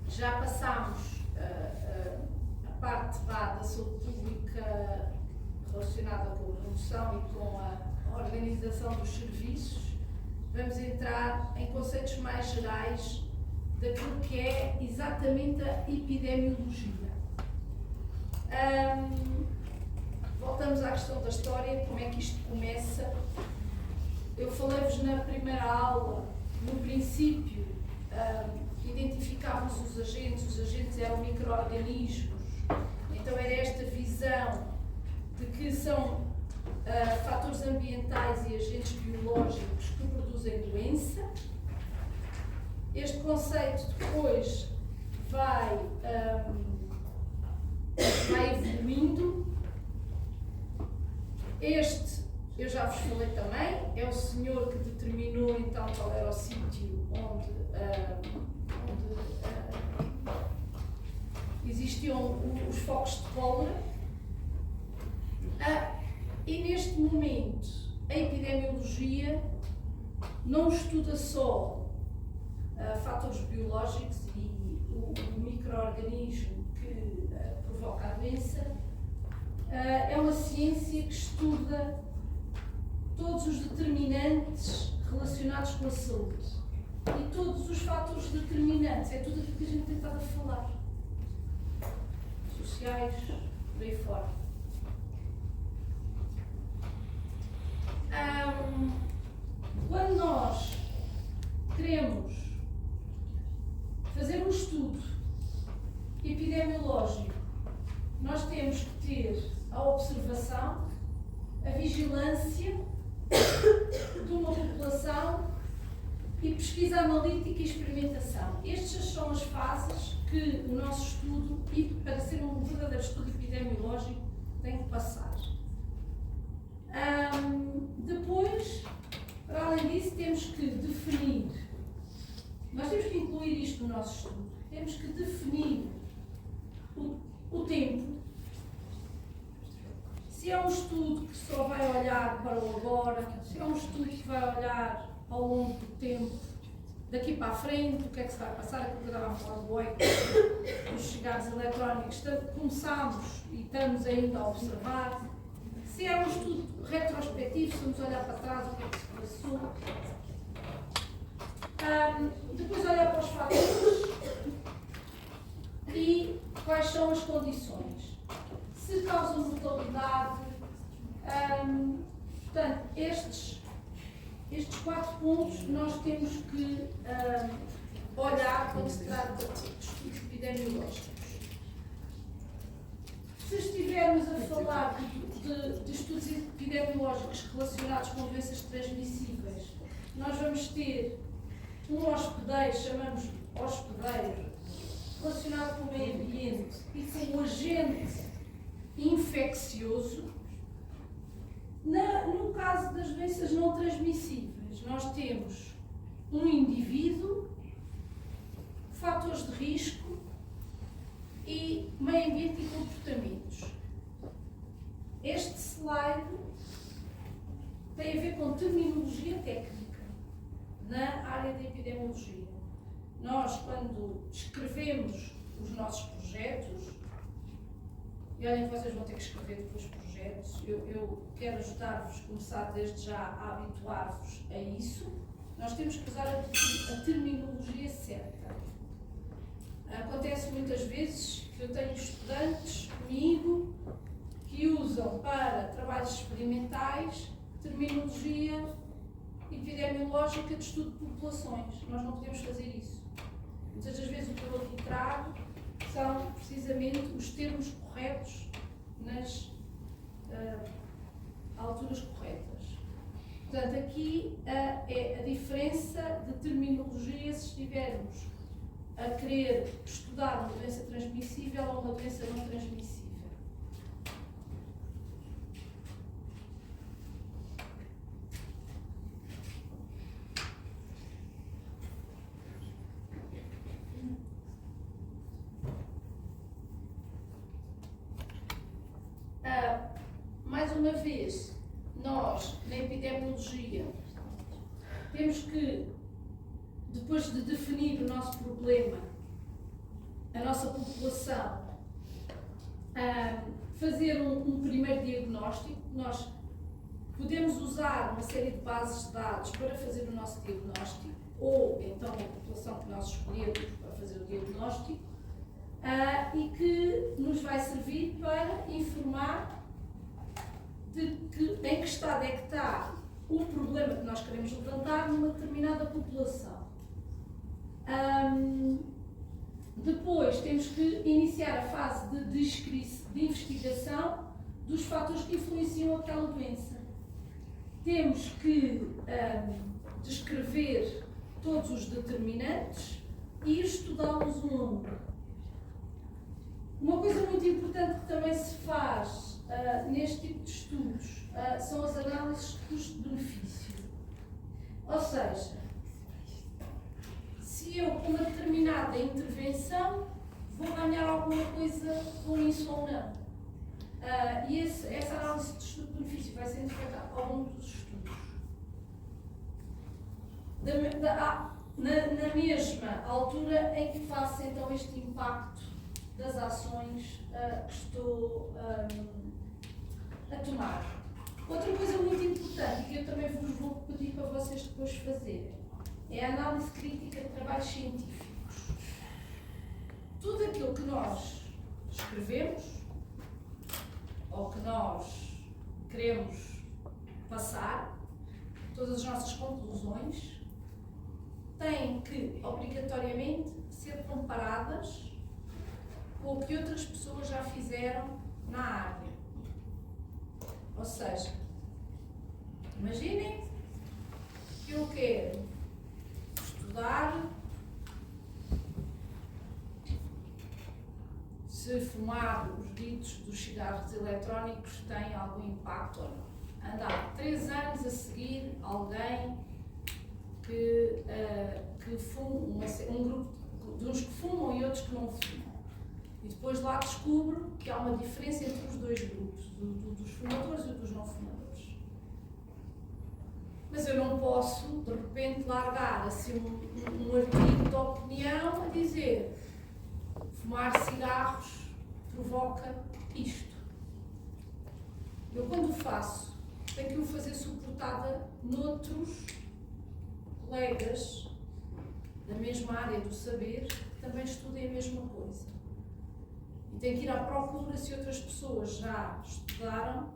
já passámos a parte da saúde pública relacionada com a promoção e com a organização dos serviços, vamos entrar em conceitos mais gerais daquilo que é exatamente a epidemiologia. Voltamos à questão da história, como é que isto começa. Eu falei-vos na primeira aula, no princípio, identificávamos os agentes eram micro-organismos, então era esta visão de que são fatores ambientais e agentes biológicos que produzem doença. Este conceito depois vai evoluindo. Este, eu já vos falei também, é o senhor que determinou então qual era o sítio onde existiam os focos de cólera. E neste momento, a epidemiologia não estuda só fatores biológicos e o micro-organismo que provoca a doença. É uma ciência que estuda todos os determinantes relacionados com a saúde. E todos os fatores determinantes, é tudo aquilo que a gente tem estado a falar. Sociais, por aí fora. Quando nós queremos fazer um estudo epidemiológico, nós temos que ter a observação, a vigilância de uma população e pesquisa analítica e experimentação. Estas são as fases que o nosso estudo, e para ser um verdadeiro estudo epidemiológico, tem que passar. Depois, para além disso, temos que definir, nós temos que incluir isto no nosso estudo, temos que definir o tempo. Se é um estudo que só vai olhar para o agora, se é um estudo que vai olhar ao longo do tempo, daqui para a frente, o que é que se vai passar, aquilo que eu estava a falar do BOI, dos cigarros eletrónicos, começámos e estamos ainda a observar. Se é um estudo retrospectivo, se vamos olhar para trás, o que é que se passou. Depois olhar para os fatores e quais são as condições. Se causam mortalidade, portanto, estes 4 pontos nós temos que olhar quando se trata de estudos epidemiológicos. Se estivermos a falar de estudos epidemiológicos relacionados com doenças transmissíveis, nós vamos ter um hospedeiro, chamamos hospedeiro, relacionado com o meio ambiente e com o agente infeccioso. No caso das doenças não transmissíveis, nós temos um indivíduo, fatores de risco e meio ambiente e comportamentos. Este slide tem a ver com terminologia técnica na área da epidemiologia. Nós, quando escrevemos os nossos projetos, e olhem que vocês vão ter que escrever depois projetos, eu quero ajudar-vos, começar desde já a habituar-vos a isso. Nós temos que usar a terminologia certa. Acontece muitas vezes que eu tenho estudantes comigo que usam para trabalhos experimentais terminologia epidemiológica de estudo de populações. Nós não podemos fazer isso. Muitas das vezes o que eu aqui trago são precisamente os termos corretos nas alturas corretas. Portanto, aqui é a diferença de terminologia se estivermos a querer estudar uma doença transmissível ou uma doença não transmissível. Mais uma vez, nós, na epidemiologia, temos que, depois de definir o nosso problema, a nossa população, fazer um primeiro diagnóstico. Nós podemos usar uma série de bases de dados para fazer o nosso diagnóstico, ou então a população que nós escolhemos para fazer o diagnóstico, e que nos vai servir para informar de em que estado é que está o problema que nós queremos levantar numa determinada população. Depois temos que iniciar a fase de investigação dos fatores que influenciam aquela doença. Temos que descrever todos os determinantes e estudá-los um a um. Uma coisa muito importante que também se faz neste tipo de estudos são as análises de custo-benefício. Ou seja, se eu com uma determinada intervenção vou ganhar alguma coisa com isso ou não. E essa análise de custo-benefício vai sendo feita ao longo dos estudos. Na mesma altura em que faço então este impacto das ações que estou a tomar. Outra coisa muito importante, e que eu também vos vou pedir para vocês depois fazerem, é a análise crítica de trabalhos científicos. Tudo aquilo que nós escrevemos, ou que nós queremos passar, todas as nossas conclusões, têm que, obrigatoriamente, ser comparadas com o que outras pessoas já fizeram na área. Ou seja, imaginem que eu quero estudar se fumar os ditos dos cigarros eletrónicos tem algum impacto ou não. Andar 3 anos a seguir alguém que fuma, um grupo de uns que fumam e outros que não fumam. E depois lá descubro que há uma diferença entre os dois grupos, dos fumadores e dos não fumadores. Mas eu não posso, de repente, largar assim um artigo de opinião a dizer fumar cigarros provoca isto. Eu, quando o faço, tenho que o fazer suportada noutros colegas da mesma área do saber que também estudem a mesma coisa. E tenho que ir à procura se outras pessoas já estudaram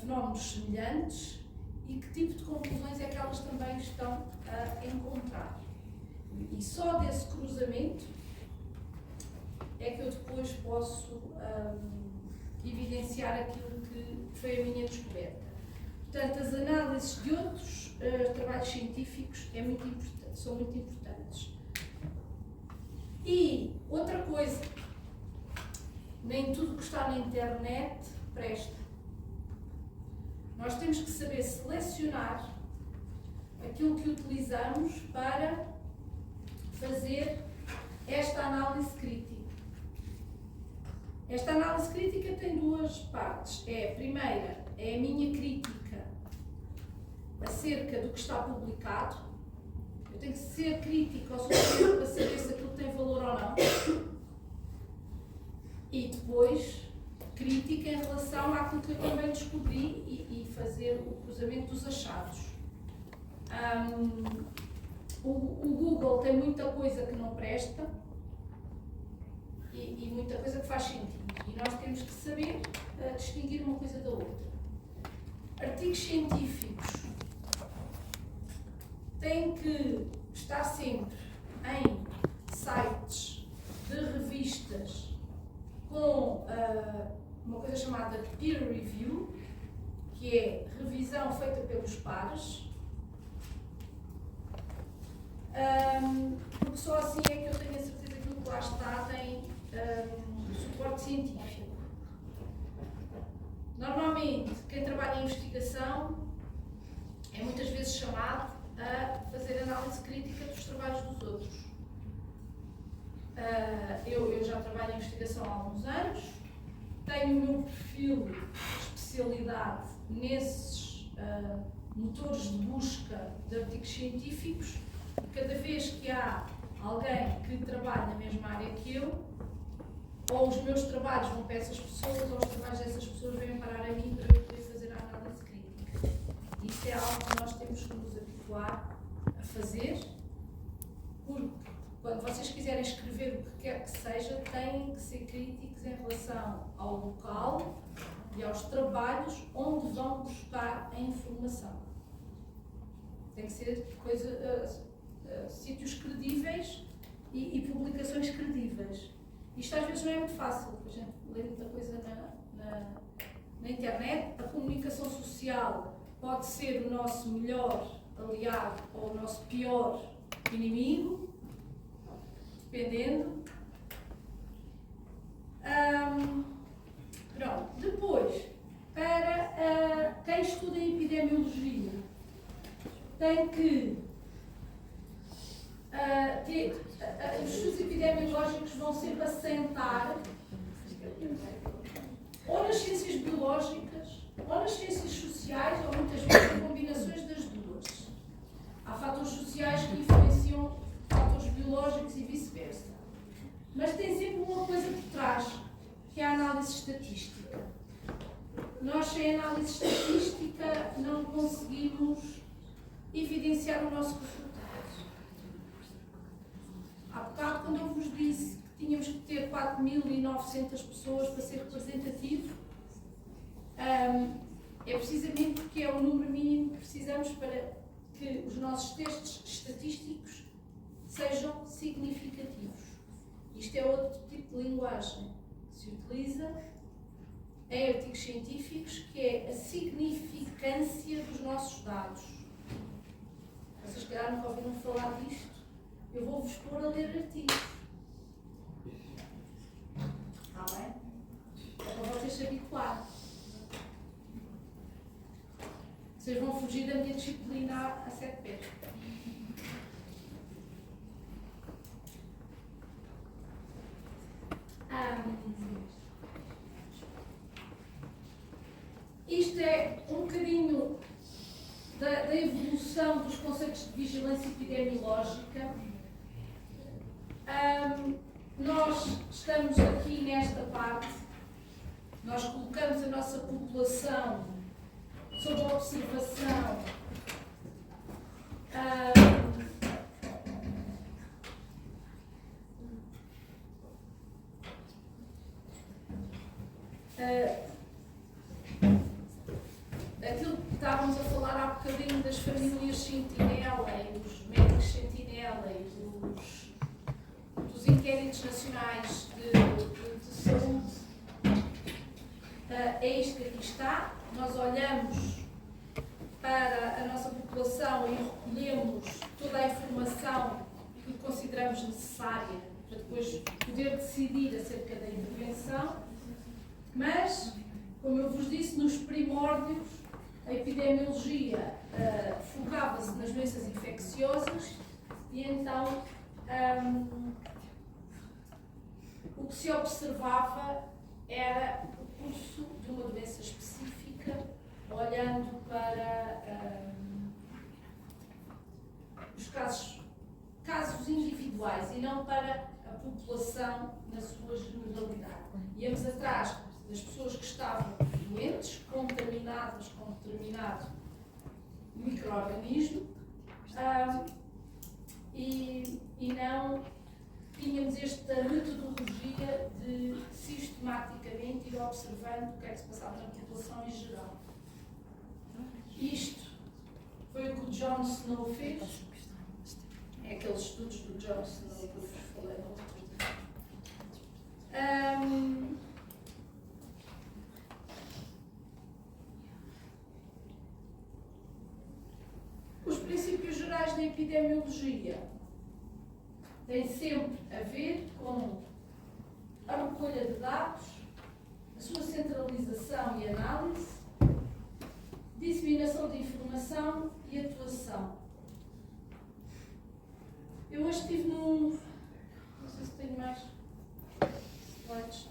fenómenos semelhantes e que tipo de conclusões é que elas também estão a encontrar. E só desse cruzamento é que eu depois posso evidenciar aquilo que foi a minha descoberta. Portanto, as análises de outros trabalhos científicos são muito importantes. E outra coisa, nem tudo que está na internet presta. Nós temos que saber selecionar aquilo que utilizamos para fazer esta análise crítica. Esta análise crítica tem 2 partes. A primeira é a minha crítica acerca do que está publicado. Eu tenho que ser crítica o suficiente para saber se aquilo tem valor ou não. E depois, crítica em relação àquilo que eu também descobri e fazer o cruzamento dos achados. O Google tem muita coisa que não presta e muita coisa que faz sentido. E nós temos que saber distinguir uma coisa da outra. Artigos científicos têm que estar sempre em sites de revistas com uma coisa chamada peer review, que é revisão feita pelos pares, porque só assim é que eu tenho a certeza que aquilo que lá está tem suporte científico. Normalmente, quem trabalha em investigação é muitas vezes chamado a fazer análise crítica dos trabalhos dos outros. Eu já trabalho em investigação há alguns anos, tenho o meu perfil de especialidade nesses motores de busca de artigos científicos. Cada vez que há alguém que trabalha na mesma área que eu, ou os meus trabalhos vão para essas pessoas, ou os trabalhos dessas pessoas vêm parar a mim para eu poder fazer a análise crítica. Isso é algo que nós temos que nos habituar a fazer, porque quando vocês quiserem escrever o que quer que seja, têm que ser críticos em relação ao local e aos trabalhos onde vão buscar a informação. Tem que ser sítios credíveis e publicações credíveis. Isto às vezes não é muito fácil, porque a gente lê muita coisa na internet. A comunicação social pode ser o nosso melhor aliado ou o nosso pior inimigo, dependendo. Pronto. Depois, para quem estuda epidemiologia, tem que os estudos epidemiológicos vão sempre assentar ou nas ciências biológicas, ou nas ciências sociais, ou muitas vezes em combinações das duas. Há fatores sociais que influenciam fatores biológicos e vice-versa. Mas tem sempre uma coisa por trás, que é a análise estatística. Nós, sem análise estatística, não conseguimos evidenciar o nosso resultado. Há bocado, quando eu vos disse que tínhamos que ter 4.900 pessoas para ser representativo, é precisamente porque é o número mínimo que precisamos para que os nossos testes estatísticos sejam significativos. Isto é outro tipo de linguagem que se utiliza em artigos científicos, que é a significância dos nossos dados. Vocês, se calhar, nunca ouviram falar disto. Eu vou-vos pôr a ler artigos. Está bem? É para vocês se habituarem. Vocês vão fugir da minha disciplina a 7 pés. Isto é um bocadinho da evolução dos conceitos de vigilância epidemiológica. Nós estamos aqui nesta parte, nós colocamos a nossa população sob observação aquilo que estávamos a falar há bocadinho das famílias sentinela e dos médicos sentinela e dos inquéritos nacionais de saúde, é isto que aqui está. Nós olhamos para a nossa população e recolhemos toda a informação que consideramos necessária para depois poder decidir acerca da intervenção, mas, como eu vos disse, nos primórdios a epidemiologia focava-se nas doenças infecciosas e então o que se observava era o curso de uma doença específica, olhando para os casos individuais e não para a população na sua generalidade. Íamos atrás das pessoas que estavam doentes, contaminadas com determinado micro-organismo, e não tínhamos esta metodologia de sistematicamente ir observando o que é que se passava na população em geral. Isto foi o que o John Snow fez, é aqueles estudos do John Snow que eu vos falei no outro dia. Os princípios gerais da epidemiologia têm sempre a ver com a recolha de dados, a sua centralização e análise, disseminação de informação e atuação. Eu hoje estive num... não sei se tenho mais slides.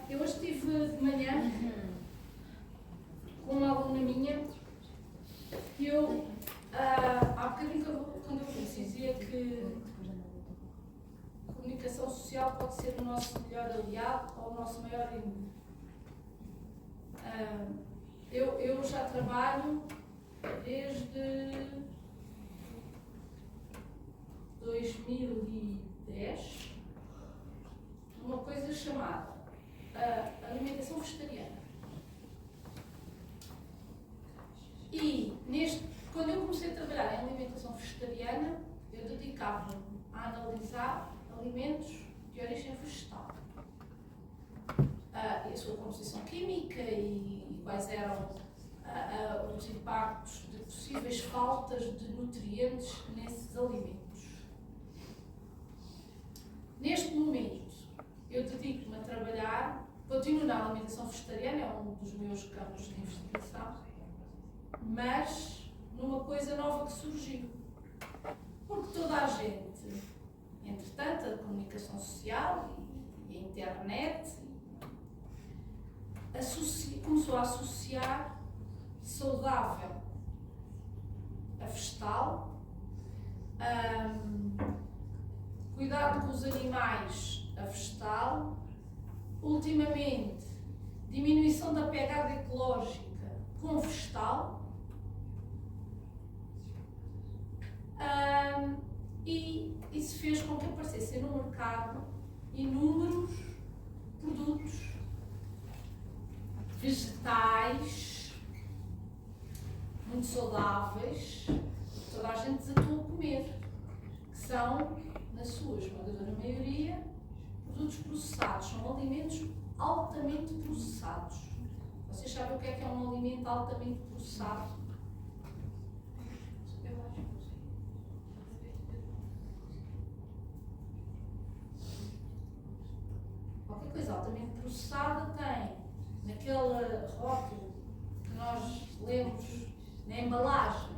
Eu hoje estive de manhã com uma aluna minha que eu, há bocadinho quando eu disse, dizia que vegetal pode ser o nosso melhor aliado ou o nosso maior inimigo. Eu já trabalho desde 2010 numa coisa chamada alimentação vegetariana. E quando eu comecei a trabalhar em alimentação vegetariana, eu dedicava-me a analisar alimentos de origem vegetal. A sua composição química e quais eram os impactos de possíveis faltas de nutrientes nesses alimentos. Neste momento, eu dedico-me a trabalhar, continuo na alimentação vegetariana, é um dos meus campos de investigação, mas numa coisa nova que surgiu. Porque toda a gente, entretanto, a comunicação social e a internet começou a associar saudável a vegetal, cuidado com os animais a vegetal, ultimamente diminuição da pegada ecológica com vegetal, e isso fez com que aparecessem no mercado inúmeros produtos vegetais muito saudáveis, que toda a gente desatou a comer, que são, na sua esmagadora maioria, produtos processados, são alimentos altamente processados. Vocês sabem o que é um alimento altamente processado? Qualquer coisa altamente processada tem naquele rótulo que nós lemos na embalagem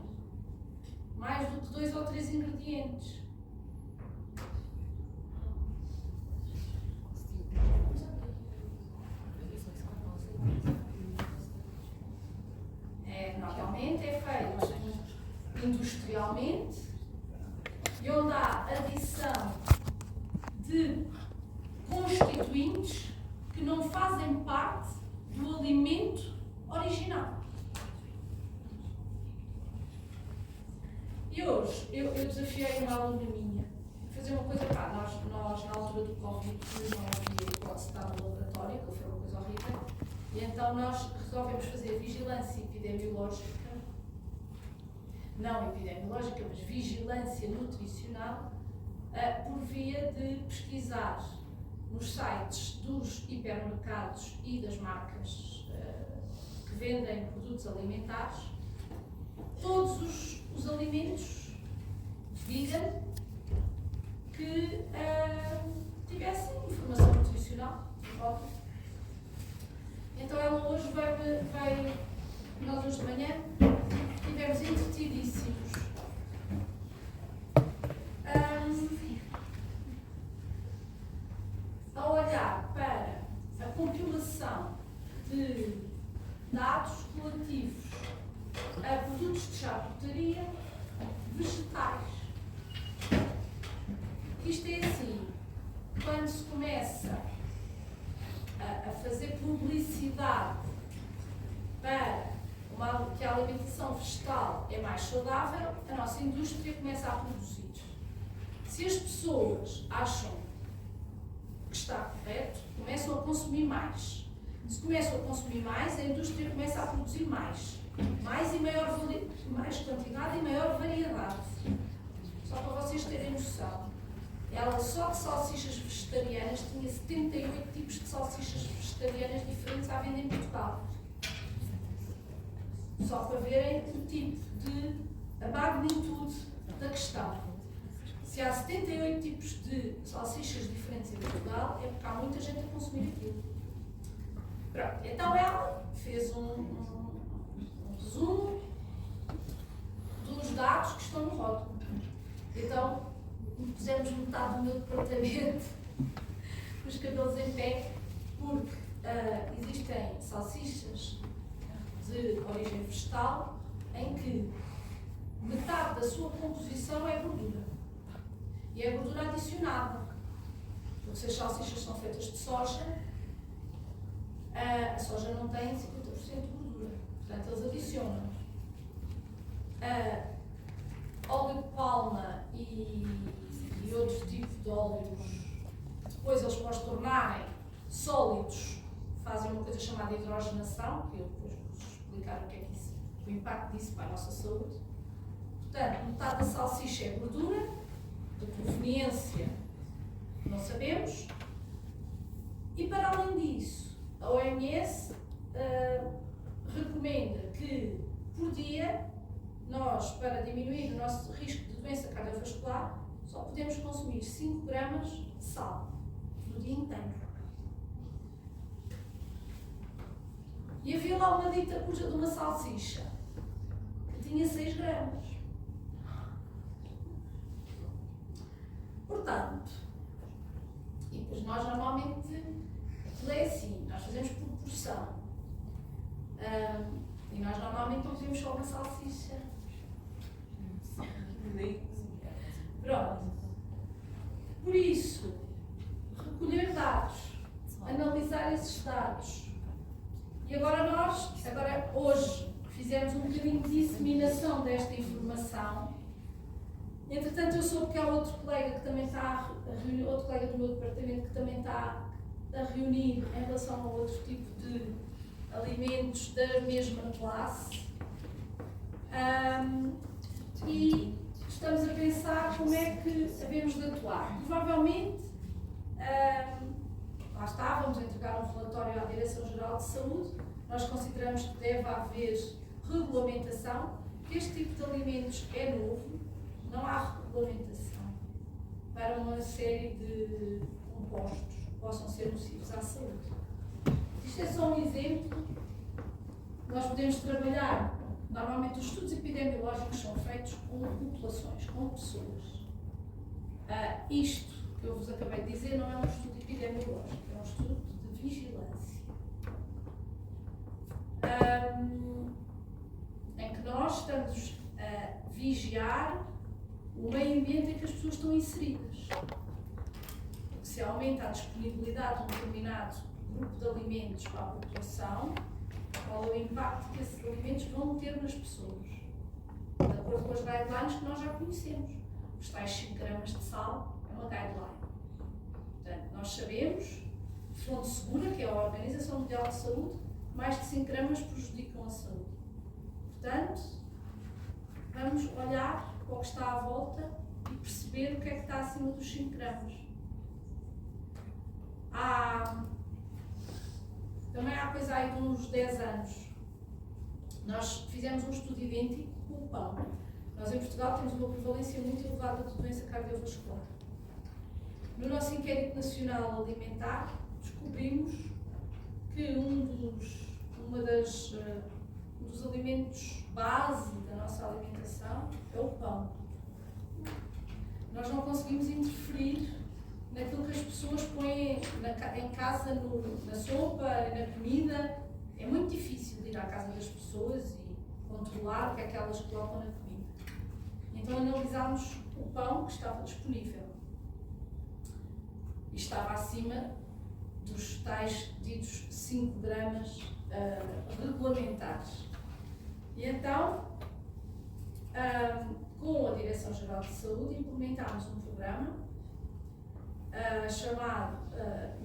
mais do que 2 ou 3 ingredientes. Normalmente é feito industrialmente e onde há adição de constituintes que não fazem parte do alimento original. E hoje eu desafiei uma aluna minha a fazer uma coisa nós na altura do Covid não havia hipótese de estar no laboratório, que foi uma coisa horrível, e então nós resolvemos fazer vigilância epidemiológica, não epidemiológica, mas vigilância nutricional, por via de pesquisar nos sites dos hipermercados e das marcas que vendem produtos alimentares todos os alimentos vegan que tivessem informação nutricional. Então ela hoje nós hoje de manhã estivemos entretidíssimos a olhar para a compilação de dados relativos a produtos de charcutaria vegetais. Isto é assim, quando se começa a fazer publicidade para que a alimentação vegetal é mais saudável, a nossa indústria começa a produzir. Se as pessoas acham que está correto, começam a consumir mais. Se começam a consumir mais, a indústria começa a produzir mais e mais quantidade e maior variedade. Só para vocês terem noção, ela só de salsichas vegetarianas tinha 78 tipos de salsichas vegetarianas diferentes à venda em Portugal. Só para verem o tipo a magnitude da questão. Se há 78 tipos de salsichas diferentes em Portugal, é porque há muita gente a consumir aquilo. Pronto, então ela fez um resumo dos dados que estão no rótulo. Então, pusemos metade do meu departamento com os cabelos em pé, porque existem salsichas de origem vegetal em que metade da sua composição é gordura. E é gordura adicionada. porque se as salsichas são feitas de soja, a soja não tem 50% de gordura, portanto eles adicionam óleo de palma e outro tipo de óleos, depois eles para os tornarem sólidos fazem uma coisa chamada hidrogenação, que eu depois vou explicar o impacto disso para a nossa saúde. Portanto, metade da salsicha é gordura, de proveniência não sabemos, e para além disso, a OMS recomenda que por dia nós, para diminuir o nosso risco de doença cardiovascular, só podemos consumir 5 gramas de sal no dia inteiro. E havia lá uma dita cuja de uma salsicha que tinha 6 gramas. Portanto, e depois nós normalmente, é assim, nós fazemos por porção. E nós normalmente não fazemos só uma salsicha. Pronto. Por isso, recolher dados, analisar esses dados. E agora hoje, fizemos um bocadinho de disseminação desta informação. Entretanto, eu soube que há outro colega que também está a reunir, outro colega do meu departamento que também está a reunir em relação a outro tipo de alimentos da mesma classe. E estamos a pensar como é que devemos de atuar. Provavelmente, lá está, vamos entregar um relatório à Direção-Geral de Saúde. Nós consideramos que deve haver regulamentação, que este tipo de alimentos é novo, não há regulamentação para uma série de compostos que possam ser nocivos à saúde. Isto é só um exemplo. Nós podemos trabalhar, normalmente os estudos epidemiológicos são feitos com populações, com pessoas. Isto que eu vos acabei de dizer não é um estudo epidemiológico, é um estudo de vigilância. Em que nós estamos a vigiar o meio ambiente em que as pessoas estão inseridas. Porque se aumenta a disponibilidade de um determinado grupo de alimentos para a população, qual é o impacto que esses alimentos vão ter nas pessoas? De acordo com as guidelines que nós já conhecemos. Os tais 5 gramas de sal é uma guideline. Portanto, nós sabemos, fonte segura, que é a Organização Mundial de Saúde, mais de 5 gramas prejudicam a saúde. Portanto, vamos olhar para o que está à volta e perceber o que é que está acima dos 5 gramas. Também há coisa aí de uns 10 anos. Nós fizemos um estudo idêntico com o pão. Nós em Portugal temos uma prevalência muito elevada de doença cardiovascular. No nosso inquérito nacional alimentar, descobrimos que um dos alimentos base da nossa alimentação é o pão. Nós não conseguimos interferir naquilo que as pessoas põem em casa, na sopa, na comida. É muito difícil ir à casa das pessoas e controlar o que é que elas colocam na comida. Então analisámos o pão que estava disponível e estava acima dos tais ditos 5 gramas regulamentares. E então, com a Direção-Geral de Saúde, implementámos um programa chamado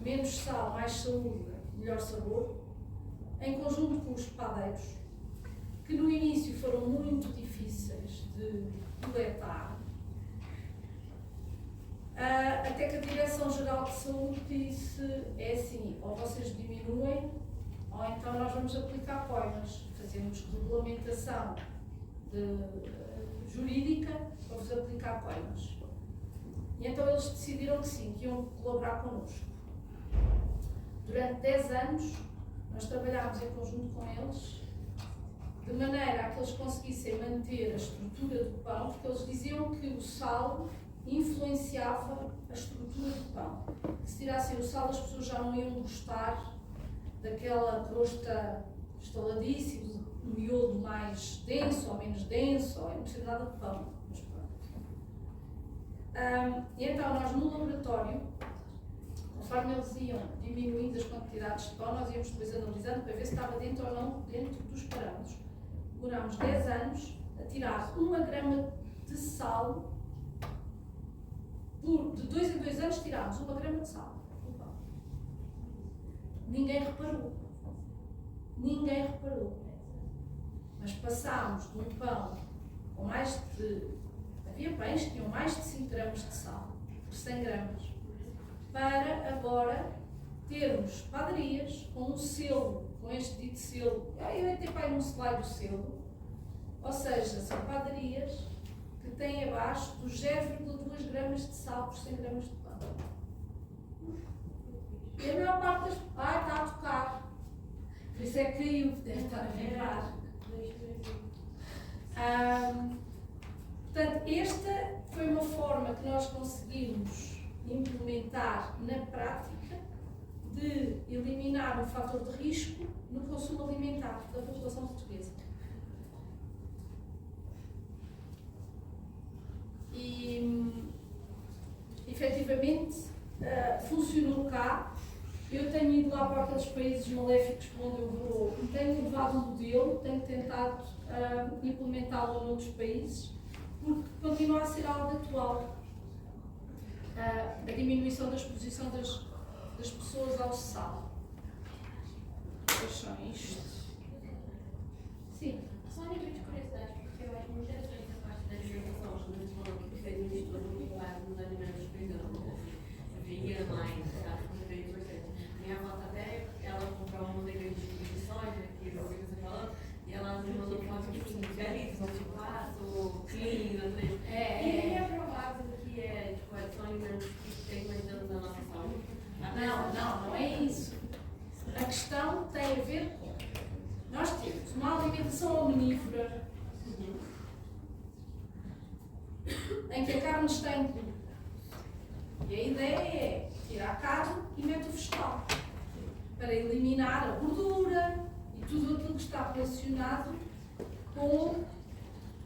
Menos Sal, Mais Saúde, Melhor Sabor, em conjunto com os padeiros, que no início foram muito difíceis de coletar, até que a Direção-Geral de Saúde disse, é assim, ou vocês diminuem, ou então nós vamos aplicar coimas, fazemos regulamentação jurídica para vos aplicar coimas. E então eles decidiram que sim, que iam colaborar connosco. Durante 10 anos, nós trabalhámos em conjunto com eles, de maneira a que eles conseguissem manter a estrutura do pão, porque eles diziam que o sal influenciava a estrutura do pão. Que se tirassem o sal, as pessoas já não iam gostar daquela crosta estaladiça, do miolo mais denso ou menos denso, ou não precisa nada de pão. Mas pronto. E então nós no laboratório conforme eles iam diminuindo as quantidades de pão, nós íamos depois analisando para ver se estava dentro ou não dentro dos parâmetros. Demorámos 10 anos a tirar 1 grama de sal, de 2 em 2 anos tirámos 1 grama de sal do pão. Ninguém reparou. Ninguém reparou. Mas passámos de um pão com mais de... Havia pães que tinham mais de 5 gramas de sal por 100 gramas, para agora termos padarias com um selo, com este dito selo. Eu até pai num slide o selo. Ou seja, são padarias que têm abaixo dos 0,2 gramas de sal por 100 gramas de pão. E a maior parte das... está a tocar. Por isso é que caiu, deve estar a vibrar. Portanto, esta foi uma forma que nós conseguimos implementar na prática de eliminar um fator de risco no consumo alimentar da população portuguesa. E, efetivamente, funcionou cá. Eu tenho ido lá para aqueles países maléficos por onde eu vou e tenho levado um modelo, tenho tentado implementá-lo noutros países, porque continua a ser algo atual. A diminuição da exposição das pessoas ao sal. Quais são isto? Sim. Só a nível de curiosidade, porque eu acho que muitas vezes a parte da alimentação, quando eles falam que fez um estudo muito claro nos alimentos veganos, mais, acho que é bem importante. Minha avó até, ela comprou uma manteiga de soja, que eu ouvi você falando, e ela me mandou foto de belíssimo, tipo, clean, assim. E é provável que são alimentos que têm mais dano da nossa saúde? Não é isso. A questão tem a ver com... Nós temos uma alimentação omnívora, em que a carne está incluída. E a ideia é tirar a carne e meter o vegetal, para eliminar a gordura e tudo aquilo que está relacionado com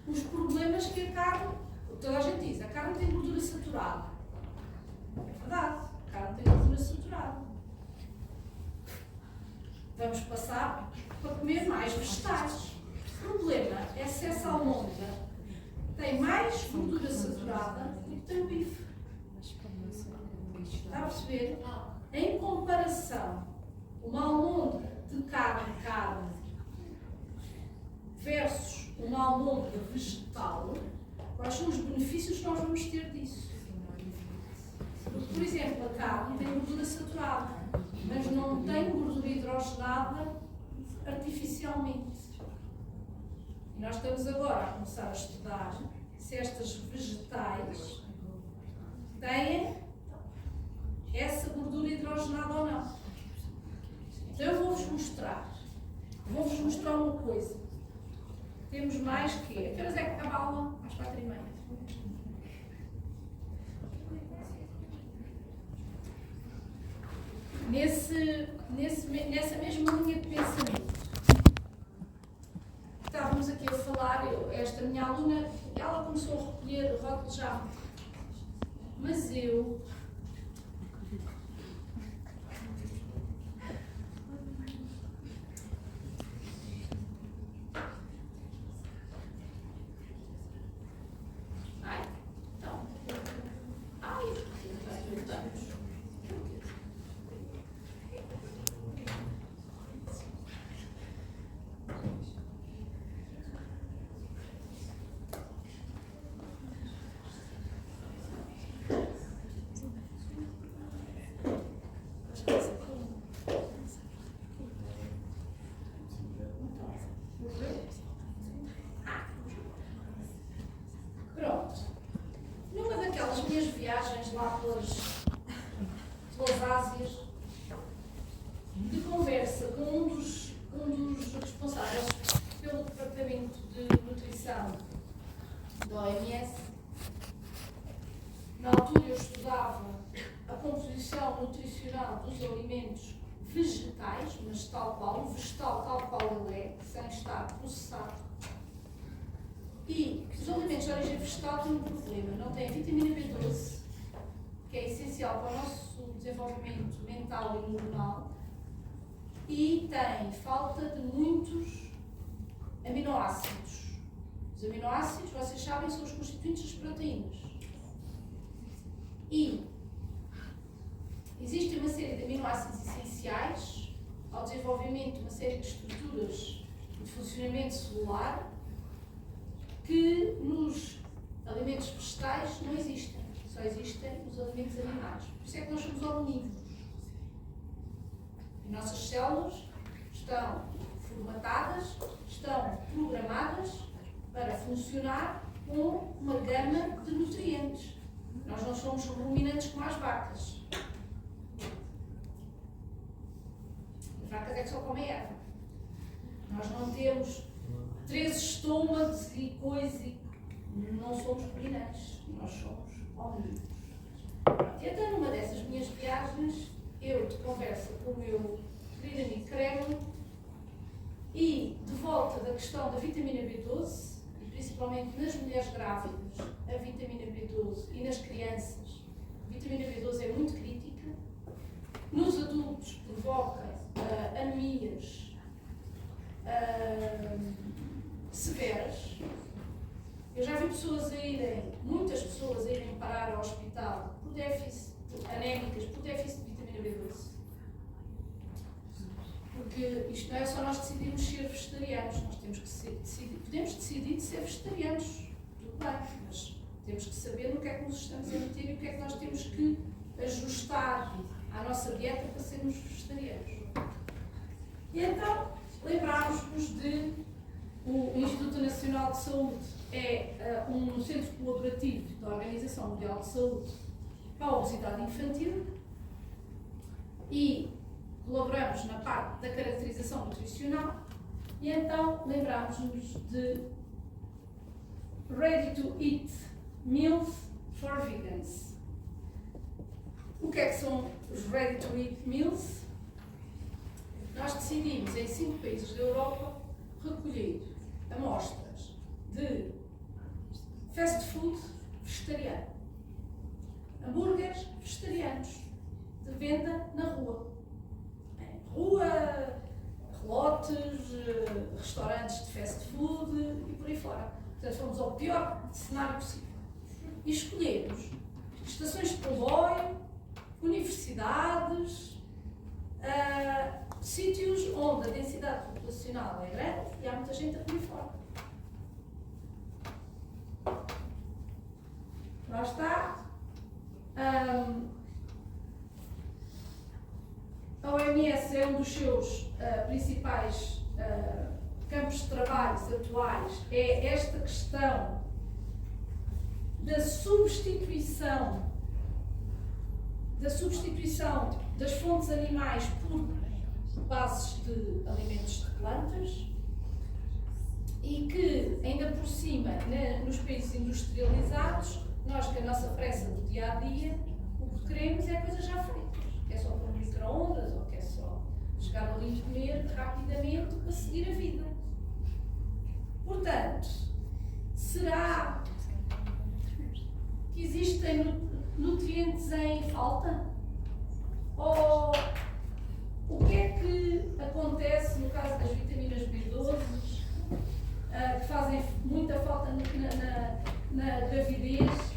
os problemas que a carne... Toda a gente diz, a carne tem gordura saturada. É verdade, a carne tem gordura saturada. Vamos passar para comer mais vegetais. O problema é se essa almôndega tem mais gordura saturada do que tem o bife. Está a perceber? Em comparação, uma almôndega de carne versus uma almôndega vegetal, quais são os benefícios que nós vamos ter disso? Porque, por exemplo, a carne tem gordura saturada, mas não tem gordura hidrogenada artificialmente. E nós estamos agora a começar a estudar se estas vegetais têm essa gordura hidrogenada ou não. Então eu vou-vos mostrar uma coisa. Temos mais que... A que horas é que acaba a aula? Às 4h30. Nessa mesma linha de pensamento, estávamos aqui a falar, esta minha aluna, ela começou a recolher rótulos já, mas eu... Viagens lá pelas Ásias, de conversa com um dos responsáveis pelo Departamento de Nutrição da OMS. Na altura eu estudava a composição nutricional dos alimentos vegetais, mas tal qual, o vegetal tal qual ele é, sem estar processado. E os alimentos de origem vegetal têm um problema, não têm vitamina B12, que é essencial para o nosso desenvolvimento mental e neuronal e tem falta de muitos aminoácidos. Os aminoácidos, vocês sabem, são os constituintes das proteínas. E existe uma série de aminoácidos essenciais ao desenvolvimento de uma série de estruturas de funcionamento celular que nos alimentos vegetais não existem. Só existem nos alimentos animais. Por isso é que nós somos omnívoros. As nossas células estão formatadas, estão programadas para funcionar com uma gama de nutrientes. Nós não somos ruminantes como as vacas. As vacas é que só comem erva. Nós não temos 3 estômagos e coisas. Não somos ruminantes. Nós somos omnívoros. E até numa dessas minhas viagens, eu de conversa com o meu querido amigo Cremo e de volta da questão da vitamina B12, e principalmente nas mulheres grávidas, a vitamina B12 e nas crianças, a vitamina B12 é muito crítica. Nos adultos provoca anemias severas. Eu já vi muitas pessoas a irem parar ao hospital por déficit, anémicas, por déficit de vitamina B12. Porque isto não é só nós decidirmos ser vegetarianos, nós temos que podemos decidir de ser vegetarianos, tudo bem, mas temos que saber no que é que nos estamos a meter e o que é que nós temos que ajustar à nossa dieta para sermos vegetarianos. E então, lembrarmos-nos de o Instituto Nacional de Saúde é um centro colaborativo da Organização Mundial de Saúde para a obesidade infantil e colaboramos na parte da caracterização nutricional e então lembramos-nos de Ready to Eat Meals for Vegans. O que é que são os Ready to Eat Meals? Nós decidimos em 5 países da Europa recolher amostras de fast food vegetariano, hambúrgueres vegetarianos de venda na rua. Relotes, restaurantes de fast food e por aí fora. Portanto, fomos ao pior cenário possível. E escolhemos estações de comboio, universidades, sítios onde a densidade populacional é grande e há muita gente a por aí fora. Lá está. A OMS é um dos seus principais campos de trabalho atuais, é esta questão da substituição das fontes animais por bases de alimentos de plantas e que, ainda por cima, nos países industrializados, nós com a nossa pressa do dia-a-dia, o que queremos é coisas já feitas. Que é só pôr micro-ondas ou que é só chegar ali e comer rapidamente para seguir a vida. Portanto, será que existem nutrientes em falta? Ou o que é que acontece no caso das vitaminas B12, que fazem muita falta na gravidez,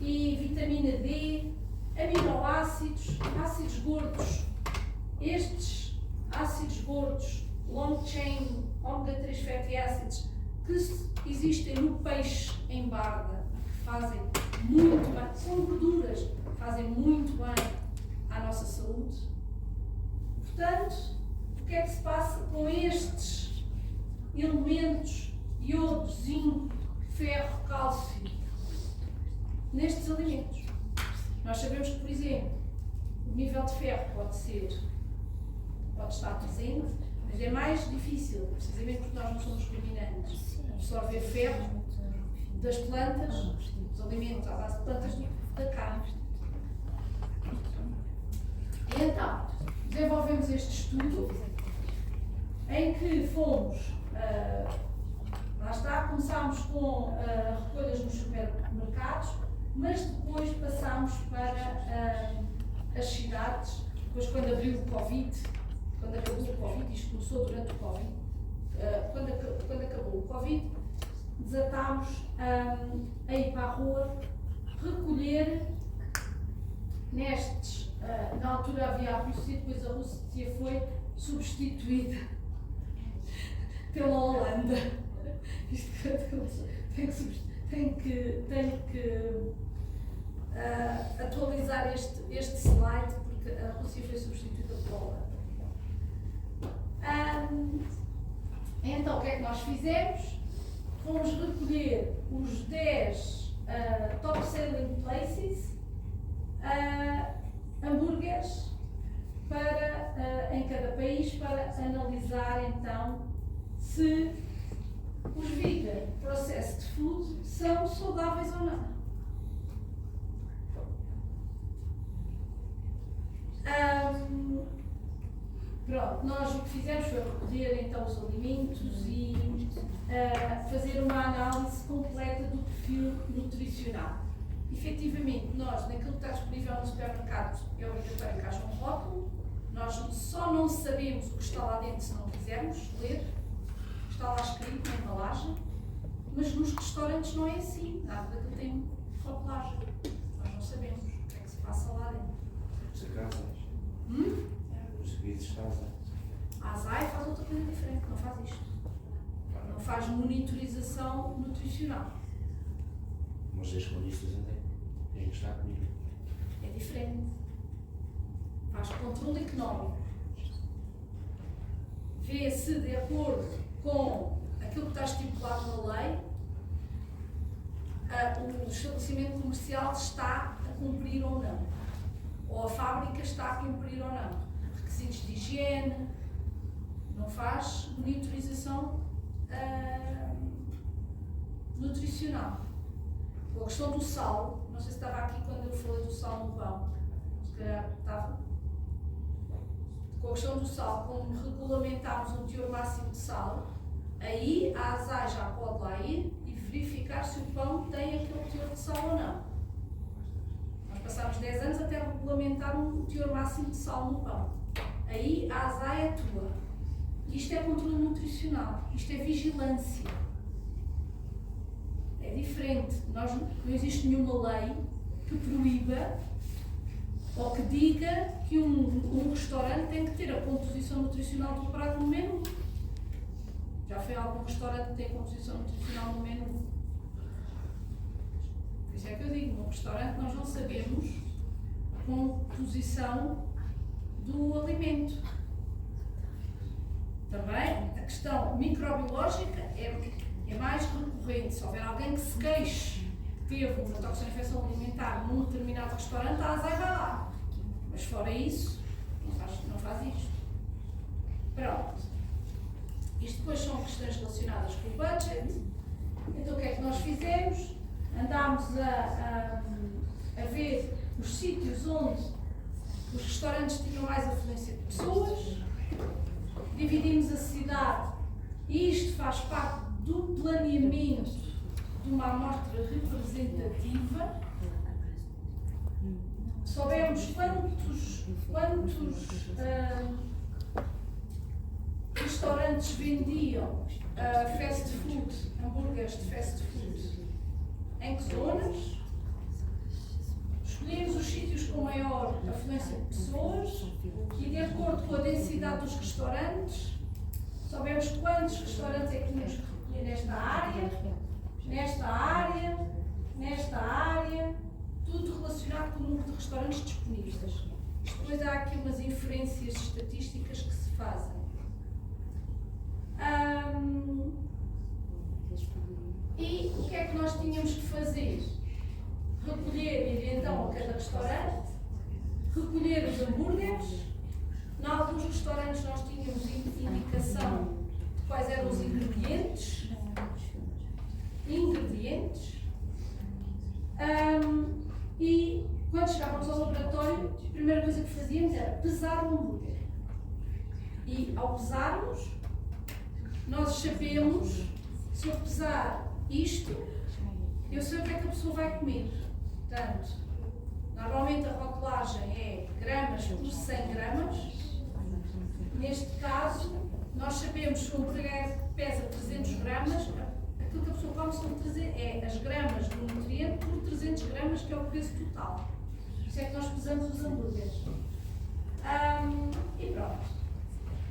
e vitamina D, aminoácidos, ácidos gordos? Estes ácidos gordos, long chain, ômega 3 fatty acids, que existem no peixe em barda, que fazem muito bem, são gorduras, fazem muito bem à nossa saúde. Portanto, o que é que se passa com estes elementos, iodo, zinco, ferro, cálcio, nestes alimentos? Nós sabemos que, por exemplo, o nível de ferro pode estar presente, mas é mais difícil, precisamente porque nós não somos ruminantes, absorver ferro das plantas, dos alimentos à base de plantas, da carne. E então, desenvolvemos este estudo em que fomos, lá está, começámos com recolhas nos supermercados, mas depois passámos para as cidades, depois quando abriu o Covid, isto começou durante o Covid, quando acabou o Covid, desatámos a ir para a rua recolher nestes, na altura havia a Rússia, depois a Rússia foi substituída pela Holanda. Isto tenho que atualizar este slide porque a Rússia foi substituída pela Holanda. Então, o que é que nós fizemos? Fomos recolher os 10 top selling places, hambúrgueres em cada país, para analisar então se os vegan processed food são saudáveis ou não. Pronto, nós o que fizemos foi recolher então os alimentos e fazer uma análise completa do perfil nutricional. Efetivamente, nós, naquilo que está disponível no supermercado, é obrigatório que haja um rótulo. Nós só não sabemos o que está lá dentro se não quisermos ler. Está lá escrito na embalagem. Mas nos restaurantes não é assim. Nada daquilo tem rotulagem. Nós não sabemos o que é que se passa lá dentro. Os casas. Os serviços casas. A ASAI faz outra coisa diferente, não faz isto. Não faz monitorização nutricional. Mas as condições têm que estar comigo. É diferente. Faz controle económico. Vê se, de acordo com aquilo que está estipulado na lei, o estabelecimento comercial está a cumprir ou não. Ou a fábrica está a cumprir ou não. Requisitos de higiene. Não faz monitorização nutricional. Com a questão do sal, não sei se estava aqui quando eu falei do sal no pão, se calhar estava. Com a questão do sal, como regulamentámos um teor máximo de sal, aí a ASAI já pode lá ir e verificar se o pão tem aquele teor de sal ou não. Nós passámos 10 anos até regulamentar um teor máximo de sal no pão. Aí a ASAI atua. Isto é controle nutricional, isto é vigilância. É diferente. Não existe nenhuma lei que proíba ou que diga que um restaurante tem que ter a composição nutricional do prato no menu. Já foi algum restaurante que tem composição nutricional no menu? Por isso é que eu digo, no restaurante nós não sabemos a composição do alimento. Também a questão microbiológica é mais recorrente. Se houver alguém que se queixe que teve uma toxina-infecção alimentar num determinado restaurante, a ASAI vai lá. Mas fora isso, não faz isto. Pronto. Isto depois são questões relacionadas com o budget. Então o que é que nós fizemos? Andámos a ver os sítios onde os restaurantes tinham mais afluência de pessoas, dividimos a cidade e isto faz parte do planeamento de uma amostra representativa. Soubemos quantos restaurantes vendiam fast food, hambúrgueres de fast food, em que zonas. Escolhemos os sítios com maior afluência de pessoas e, de acordo com a densidade dos restaurantes, soubemos quantos restaurantes é que tínhamos que recolher nesta área, tudo relacionado com o número de restaurantes disponíveis. Depois há aqui umas inferências estatísticas que se fazem. E o que é que nós tínhamos que fazer? Recolher, ir então a cada restaurante, recolher os hambúrgueres. Em alguns restaurantes nós tínhamos indicação de quais eram os ingredientes. E quando chegávamos ao laboratório, a primeira coisa que fazíamos era pesar o hambúrguer. E ao pesarmos, nós sabemos, se eu pesar isto, eu sei o que é que a pessoa vai comer. Portanto, Normalmente a rotulagem é gramas por 100 gramas. Neste caso, nós sabemos que um hambúrguer pesa 300 gramas, aquilo que a pessoa come são as gramas do nutriente por 300 gramas, que é o peso total. Isso é que nós pesamos os hambúrgueres. E pronto.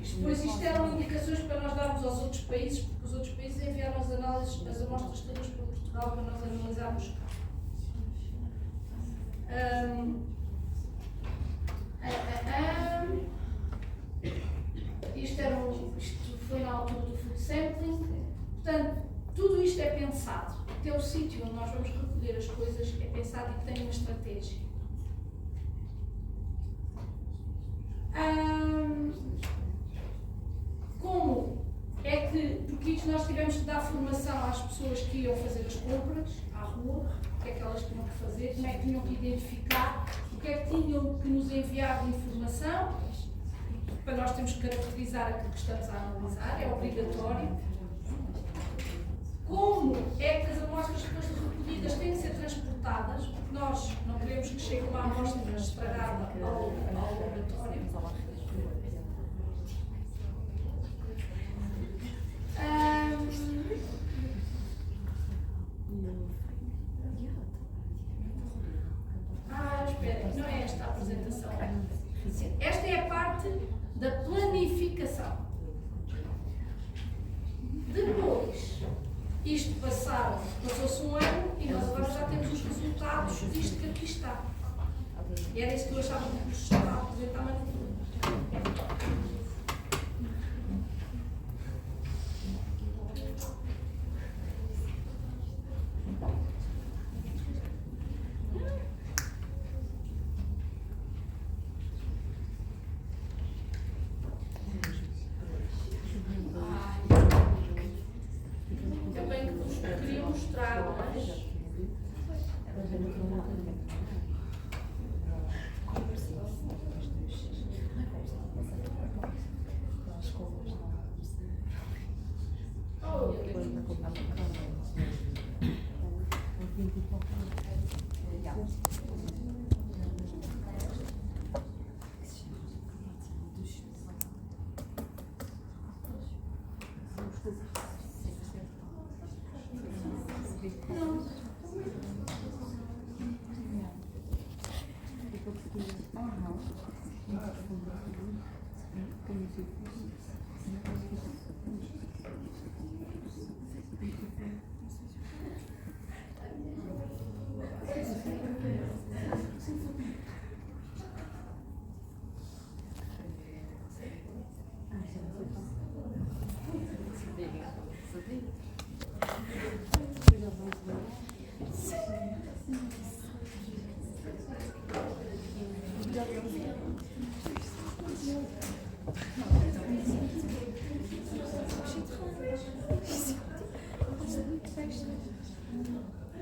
Isto eram indicações para nós darmos aos outros países, porque os outros países enviaram as análises, as amostras todas para Portugal para nós analisarmos. Isto foi na altura do food sampling. Portanto, tudo isto é pensado. Até o sítio onde nós vamos recolher as coisas é pensado e tem uma estratégia. Como é que, porque isto nós tivemos que dar formação às pessoas que iam fazer as compras à rua, o que é que elas tinham que fazer, como é que tinham que identificar, o que é que tinham que nos enviar de informação, para nós temos que caracterizar aquilo que estamos a analisar, é obrigatório. Como é que as amostras depois recolhidas têm que ser transportadas, porque nós não queremos que chegue uma amostra estragada ao laboratório. Espera, não é esta a apresentação. Esta é a parte da planificação. Depois, isto passou-se um ano e nós agora já temos os resultados disto que aqui está. E era isso que eu achava que vos estava a apresentar, mas não.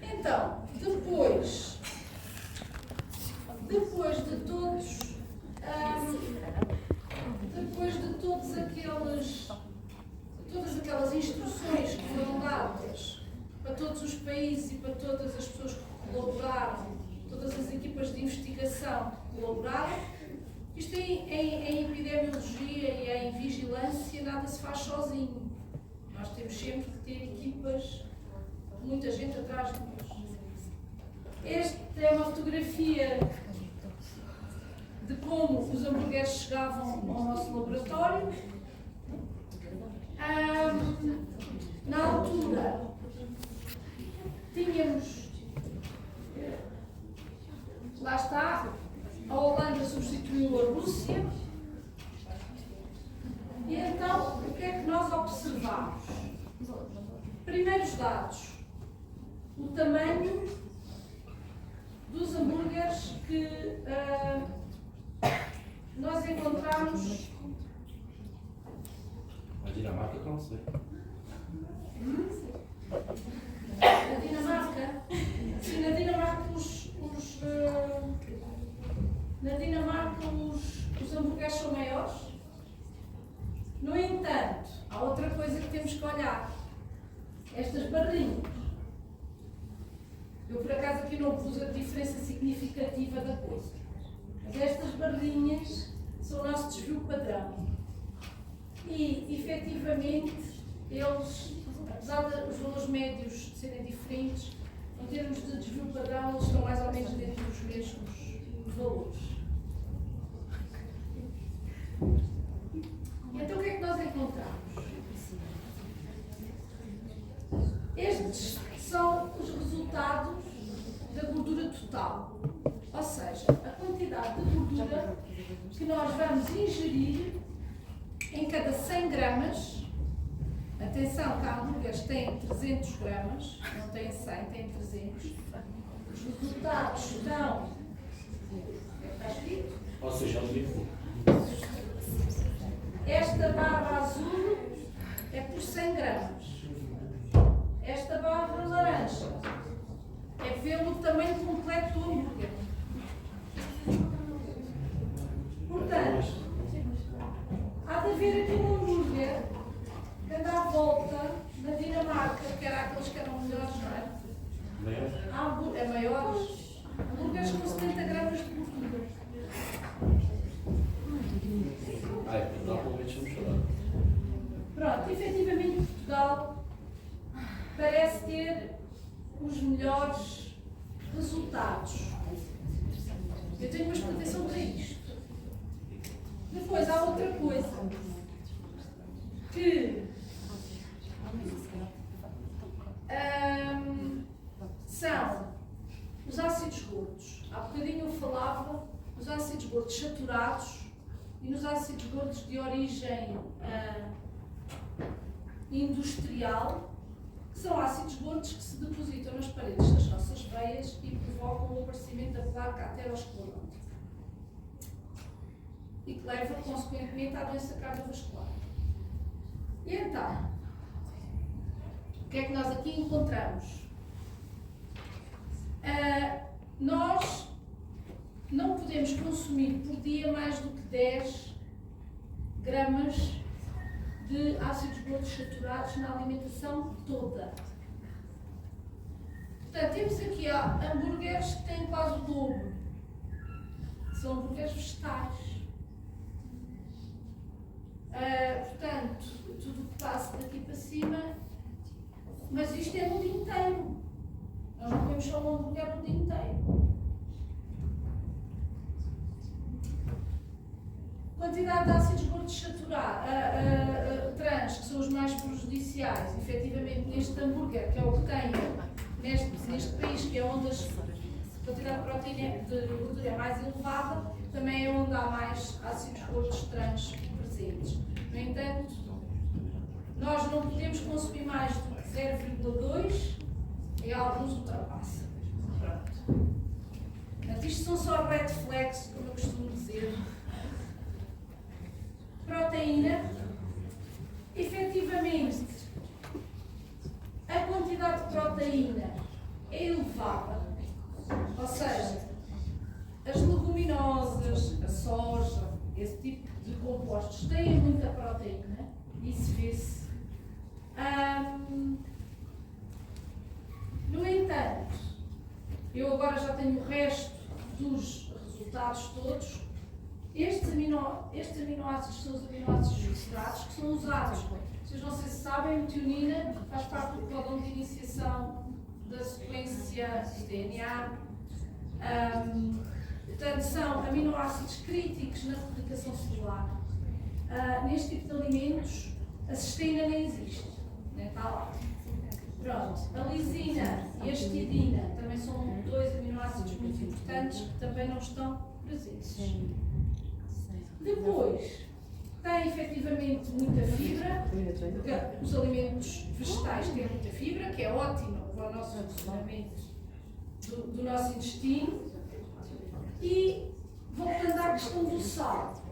Então, depois de todas aquelas instruções que foram dadas para todos os países e para todas as pessoas que colaboraram, todas as equipas de investigação que colaboraram, isto em epidemiologia e em vigilância nada se faz sozinho. Nós temos sempre que ter equipas, muita gente atrás de nós. Esta é uma fotografia de como os hambúrgueres chegavam ao nosso laboratório. Na altura, tínhamos, lá está, a Holanda substituiu a Rússia. E então, o que é que nós observamos? Primeiros dados, o tamanho dos hambúrgueres que nós encontramos. A Dinamarca não sei. Na Dinamarca? Sim, na Dinamarca os hambúrgueres são maiores. No entanto, há outra coisa que temos que olhar. Estas barrinhas. Eu, por acaso, aqui não pus a diferença significativa da coisa. Mas estas barrinhas são o nosso desvio padrão. E, efetivamente, eles, apesar dos valores médios serem diferentes, em termos de desvio padrão, eles estão mais ou menos dentro dos mesmos valores. Então, o que é que nós encontramos? Estes são os resultados da gordura total, ou seja, a quantidade de gordura que nós vamos ingerir em cada 100 gramas. Atenção que hambúrgueres têm 300 gramas, não têm 100, têm 300. Os resultados são... Está escrito? Ou seja, é um livro. Esta barra azul é por 100 gramas. Esta barra laranja é pelo tamanho completo do hambúrguer. Portanto, há de haver aqui um hambúrguer que anda à volta na Dinamarca, que era aqueles que eram melhores, não é? Maior? É maiores. Hambúrgueres com 70 gramas de gordura. Portugal, pelo menos vamos falar. Pronto, efetivamente Portugal parece ter os melhores resultados. Eu tenho uma explicação para isto. Depois há outra coisa que são os ácidos gordos. Há bocadinho eu falava dos ácidos gordos saturados e nos ácidos gordos de origem industrial, que são ácidos gordos que se depositam nas paredes das nossas veias e provocam o aparecimento da placa aterosclerótica e que leva, consequentemente, à doença cardiovascular. E então, o que é que nós aqui encontramos? Nós não podemos consumir por dia mais do que 10 gramas de ácidos gordos saturados na alimentação toda. Portanto, temos aqui hambúrgueres que têm quase o dobro. São hambúrgueres vegetais. Portanto, tudo o que passa daqui para cima, mas isto é no dia inteiro. Nós não comemos só um hambúrguer no dia inteiro. Quantidade de ácidos gordos saturados, trans, que são os mais prejudiciais, efetivamente, neste hambúrguer, que é o que tem neste país, que é onde a quantidade de proteína de gordura é mais elevada, também é onde há mais ácidos gordos trans presentes. No entanto, nós não podemos consumir mais do que 0,2 e alguns ultrapassam. Pronto. Portanto, isto são só red flags, como eu costumo dizer. Proteína, efetivamente, a quantidade de proteína é elevada, ou seja, as leguminosas, a soja, esse tipo de compostos têm muita proteína, isso vê-se. No entanto, eu agora já tenho o resto dos resultados todos. Estes aminoácidos são os aminoácidos viscerados que são usados. Vocês não sei se sabem, a metionina faz parte do códon de iniciação da sequência de DNA. Portanto, são aminoácidos críticos na replicação celular. Neste tipo de alimentos, a cisteína nem existe, né? Está lá. Pronto, a lisina e a histidina também são dois aminoácidos muito importantes que também não estão presentes. Depois, tem efetivamente muita fibra, porque os alimentos vegetais têm muita fibra, que é ótima para o nosso funcionamento do nosso intestino. E, voltando à questão do sal,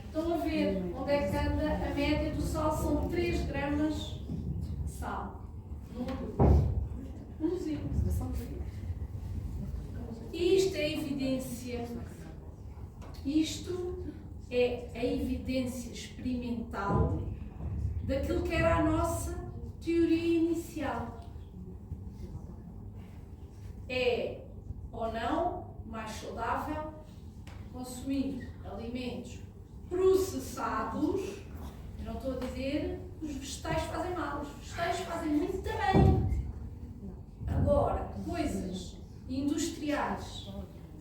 estão a ver onde é que anda a média do sal? São 3 gramas de sal no hambúrguer. E isto é evidência. Isto é a evidência experimental daquilo que era a nossa teoria inicial. é ou não mais saudável consumir alimentos processados. Eu não estou a dizer que os vegetais fazem mal, os vegetais fazem muito bem. Agora, coisas industriais,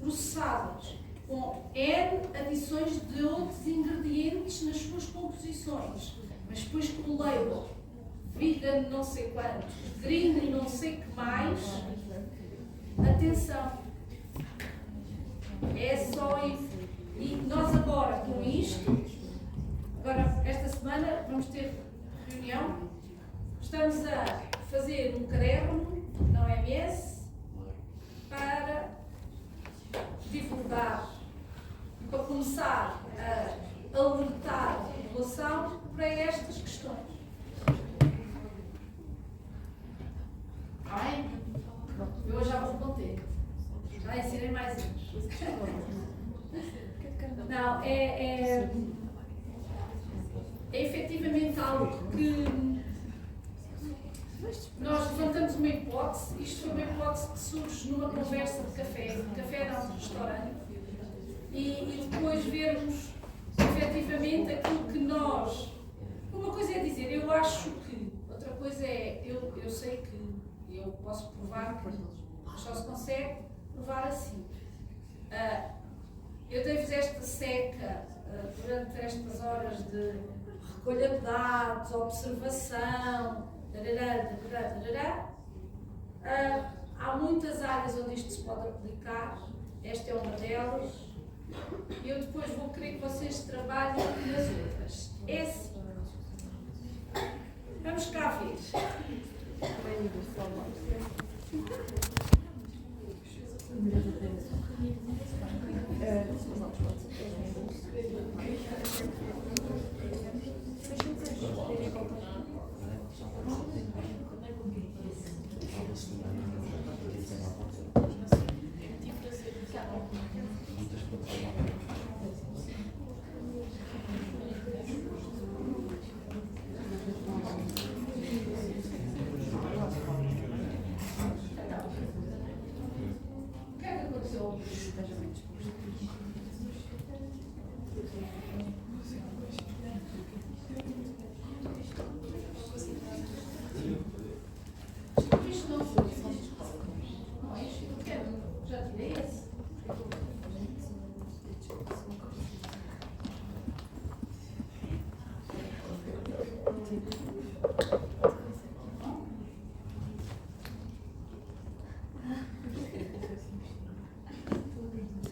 processadas, com N adições de outros ingredientes nas suas composições, mas depois com o label vegan não sei quantos, green não sei que mais, atenção, é só isso. E nós agora com isto, agora esta semana vamos ter reunião, estamos a fazer um caderno na OMS para divulgar, para começar a alertar a população para estas questões. Está bem? Eu já vou contente. Já ensinei mais uns. Não, é efetivamente algo que nós levantamos uma hipótese. Isto foi uma hipótese que surge numa conversa de café não, de restaurante, e depois vermos efetivamente aquilo que nós. Uma coisa é dizer, eu acho que, outra coisa é, eu sei que eu posso provar que só se consegue provar assim. Eu devo esta seca durante estas horas de recolha de dados, observação, há muitas áreas onde isto se pode aplicar, esta é uma delas. Eu depois vou querer que vocês trabalhem nas outras. É assim. Vamos cá ver.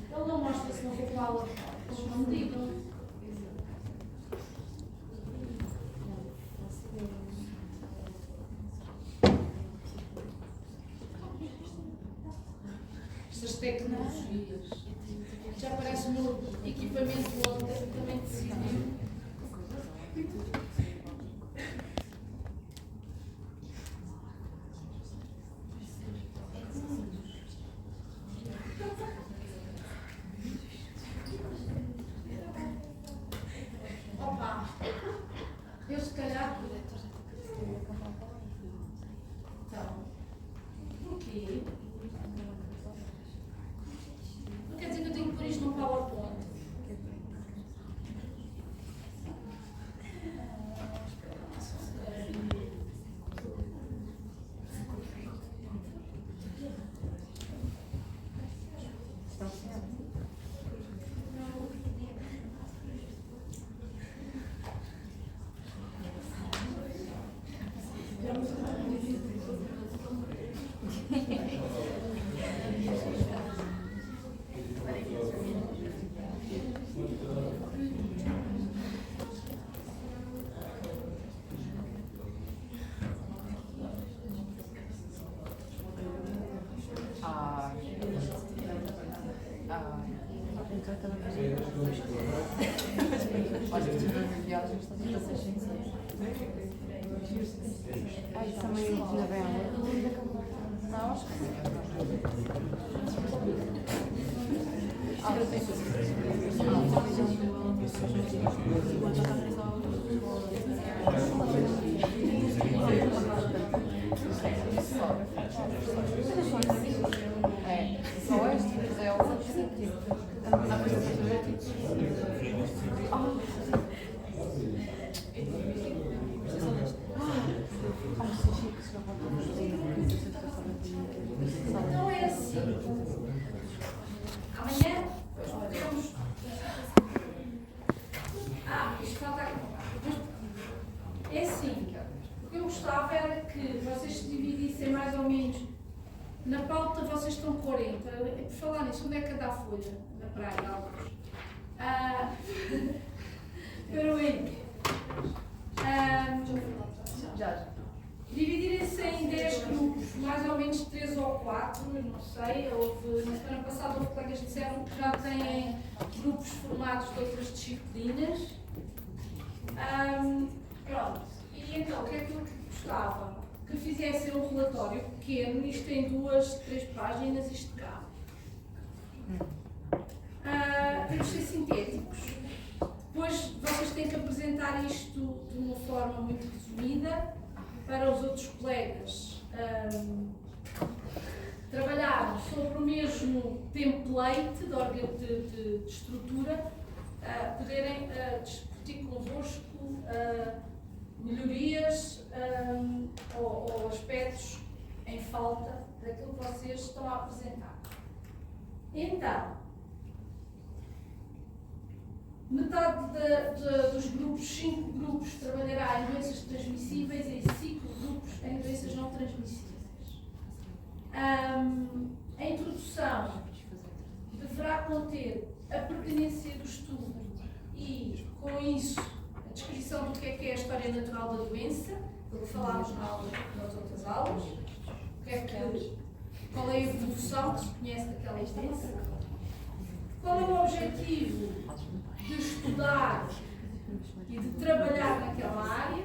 Ele não mostra se não for com a aula escondido. Estas tecnologias. Já parece o meu equipamento ontem também decidiu. Opa, eu se calhar. Então, porquê? Não quer dizer que eu tenho que pôr isto num PowerPoint. Ai, também na vela. Não, acho que sim. É assim, o que eu gostava era que vocês se dividissem mais ou menos. Na pauta vocês estão 40. Por falar nisso, onde é que anda a folha? Na praia, alguns. Pero aí. Já. Dividirem-se em 10 grupos, mais ou menos 3 ou 4, não sei. Na semana passada houve colegas que disseram que já têm grupos formados de outras disciplinas. Pronto. E então, o que é que eu gostava? Que fizessem um relatório pequeno, isto tem 2, 3 páginas, isto cá. Temos de ser sintéticos. Depois vocês têm que apresentar isto de uma forma muito resumida para os outros colegas trabalharem sobre o mesmo template de estrutura, poderem discutir convosco melhorias ou aspectos em falta daquilo que vocês estão a apresentar. Então, metade dos grupos, 5 grupos, trabalhará em doenças transmissíveis e 5 grupos em doenças não transmissíveis. A introdução deverá conter a pertinência do estudo e, com isso, a descrição do que é a história natural da doença, do que falámos nas outras aulas, qual é a evolução que se conhece daquela doença, qual é o objetivo de estudar e de trabalhar naquela área.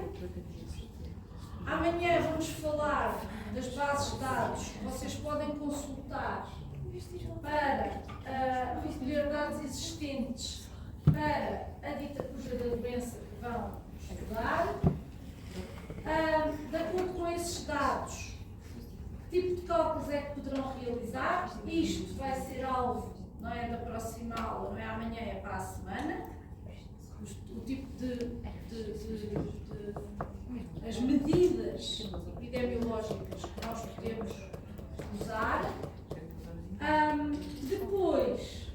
Amanhã vamos falar das bases de dados que vocês podem consultar para recolher dados existentes para a dita cuja da doença que vão estudar. De acordo com esses dados, que tipo de cálculos é que poderão realizar? Isto vai ser alvo, não é da próxima aula, não é amanhã, é para a semana. O tipo as medidas epidemiológicas que nós podemos usar. Depois,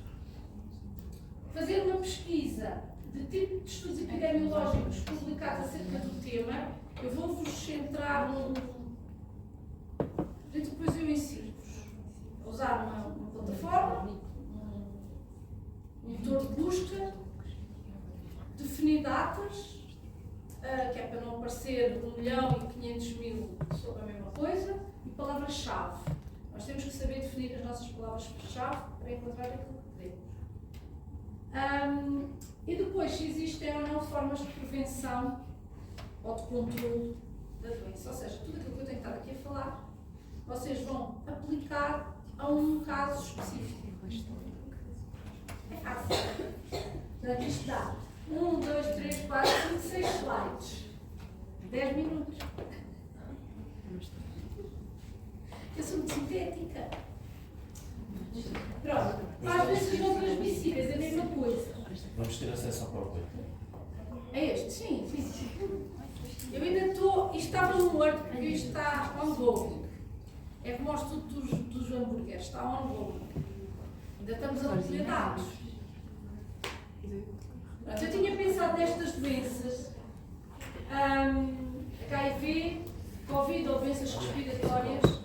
fazer uma pesquisa de tipo de estudos epidemiológicos publicados acerca do tema. Eu vou-vos centrar e depois eu ensino-vos a usar uma plataforma, um motor de busca, definir datas, que é para não aparecer 1.500.000 sobre a mesma coisa, e palavras-chave. Nós temos que saber definir as nossas palavras-chave para encontrar aquilo que queremos. E depois, se existem ou não formas de prevenção ou de controle da doença. Ou seja, tudo aquilo que eu tenho estado aqui a falar, vocês vão aplicar a um caso específico. É fácil. Portanto, isto dá 1, 2, 3, 4, 5, 6 slides. 10 minutos. Eu sou muito sintética. Pronto. Para as doenças não transmissíveis, é a mesma coisa. Vamos ter acesso ao PowerPoint. É este? Sim, sim. Eu ainda estou. Isto estava no Word, porque isto está ongoing. É como o estudo dos hambúrgueres, está ongoing. Ainda estamos a recolher dados. Eu tinha pensado nestas doenças, HIV, Covid ou doenças respiratórias.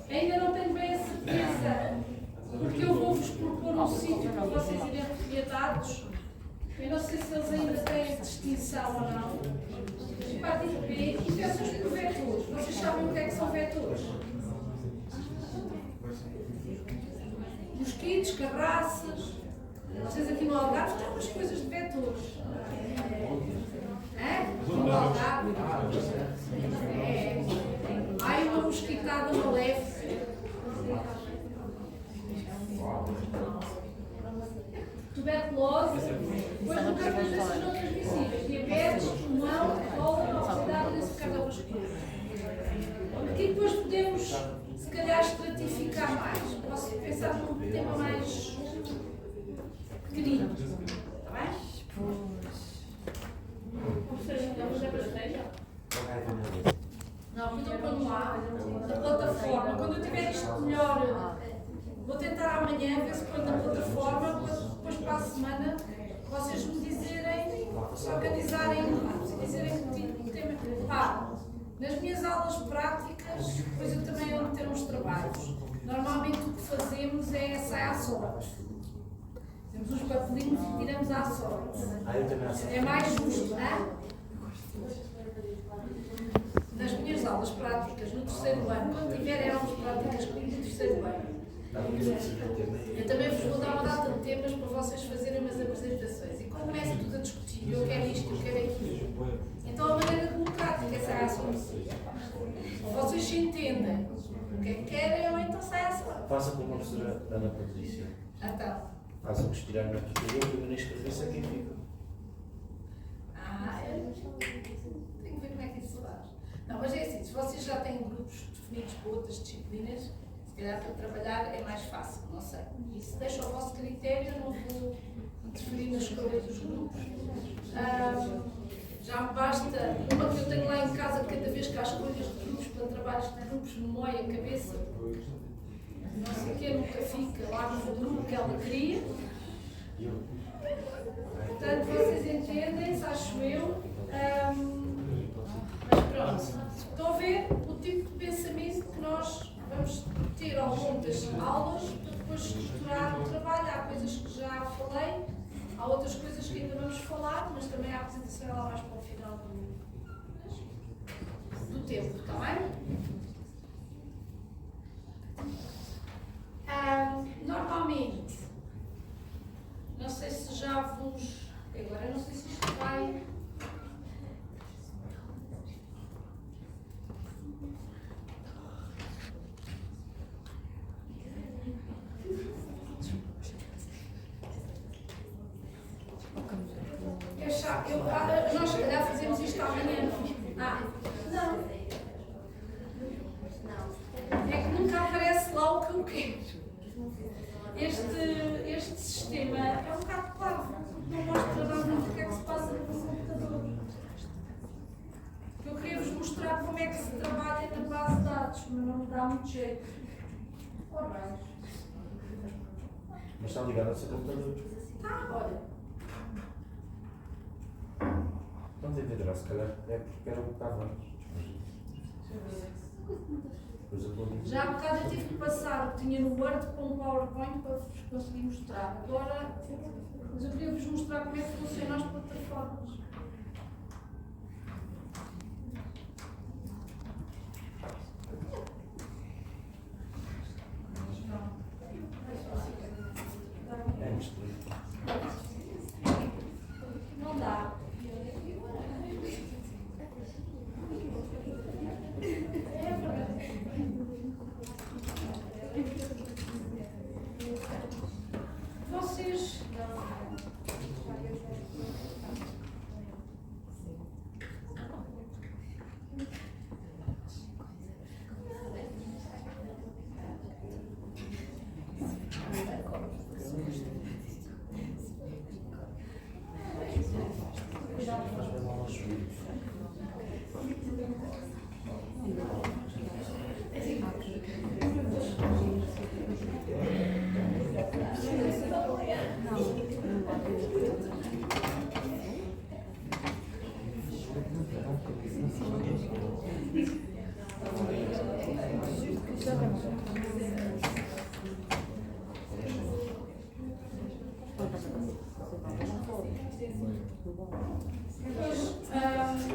Ainda não tenho bem a certeza, porque eu vou-vos propor um sítio para vocês irem recolher dados. Eu não sei se eles ainda têm distinção ou não. Hepatite B, infecções por vetores. Vocês sabem o que é que são vetores? Mosquitos, carraças. Vocês aqui no Algarve têm umas coisas de vetores. No Algarve. Ai, uma mosquitada maléfica. Tuberculose, depois no caso das doenças não transmissíveis, diabetes, pulmão, cólera, obesidade e doença cardiovascular. Aqui depois podemos, se calhar, estratificar mais. Posso pensar num tema mais pequenino. Está bem? Não, então quando lá, na plataforma, quando eu tiver isto melhor, vou tentar amanhã ver se põe na plataforma, depois para a semana vocês Nas minhas aulas práticas, depois eu também ando a ter uns trabalhos. Normalmente o que fazemos é sai à sorte. Temos uns papelinhos e tiramos à sorte. Eu também acho. É mais justo, não é? Nas minhas aulas práticas, no terceiro ano, quando tiverem aulas práticas comigo no terceiro ano, eu também vos vou dar uma data de temas para vocês fazerem umas apresentações. E como começa tudo a discutir, eu quero isto, eu quero aquilo. Então a maneira democrática é sair à sorte. Ou vocês se entendem o que é que querem, ou então sai à sorte. Faça como a professora Ana Patrícia. Então. Faça-nos tirar na portuguesa e eu nem escrever sei quem fica. Eu tenho que ver como é que isso se faz. Não, mas é assim, se vocês já têm grupos definidos para outras disciplinas, se calhar para trabalhar é mais fácil, não sei. Isso deixa ao vosso critério, eu não vou interferir na escolha dos grupos. Já me basta uma que eu tenho lá em casa, cada vez que há escolhas de grupos para trabalhos de grupos, memória, cabeça, não sei o que, nunca fica lá no grupo que ela cria. Portanto, vocês entendem-se, acho eu. Mas pronto, estão a ver o tipo de pensamento que nós vamos ter ao longo das aulas para depois estruturar o trabalho. Há coisas que já falei, há outras coisas que ainda vamos falar, mas também a apresentação é lá mais para o final do tempo, está bem? Normalmente, não sei se já vos... Agora, não sei se isto vai... Nós, se calhar, fazemos isto amanhã. Não. É que nunca aparece lá o que eu quero. Este sistema é um bocado parvo, porque não mostra nada do que é que se passa no computador. Eu queria vos mostrar como é que se trabalha na base de dados, mas não me dá muito jeito. Ora bem. Mas está ligado ao seu computador. Olha. Não entenderá, se calhar é porque era o que estava antes. Já há bocado eu tive que passar o que tinha no Word para um PowerPoint para vos conseguir mostrar. Agora, mas eu queria vos mostrar como é que funcionam as plataformas. Não dá. Vocês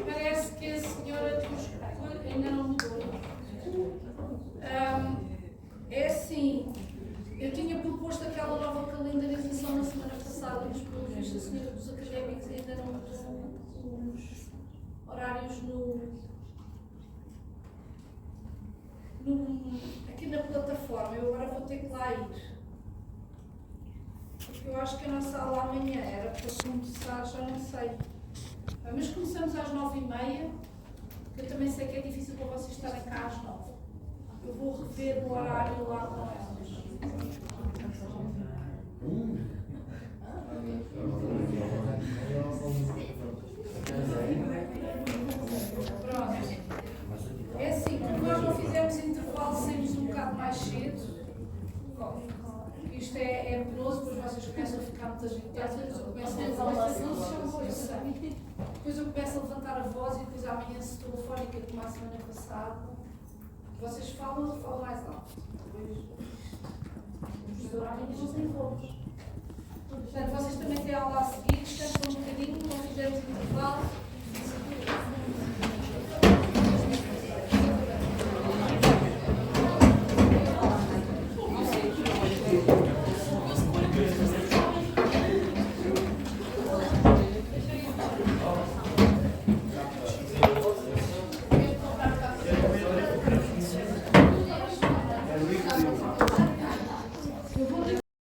parece que a senhora ainda não mudou. É assim, eu tinha proposto aquela nova calendarização na semana passada, mas pelo visto a senhora dos académicos ainda não mudou os horários aqui na plataforma. Eu agora vou ter que lá ir. Porque eu acho que a nossa aula amanhã era para começar, já não sei. Mas começamos às 9h30, que eu também sei que é difícil para vocês estarem cá às 9h. Eu vou rever o horário lá com elas. Pronto. É assim, como nós não fizemos intervalo, saímos um bocado mais cedo. Isto é penoso, depois vocês começam a ficar muito agitados, depois eu começo a levar levantar a voz e depois amanhã se telefónica como a semana passada. Vocês falam, eu falo mais alto. Depois o professor amanhã não tem voz. Portanto, vocês também têm aula a seguir,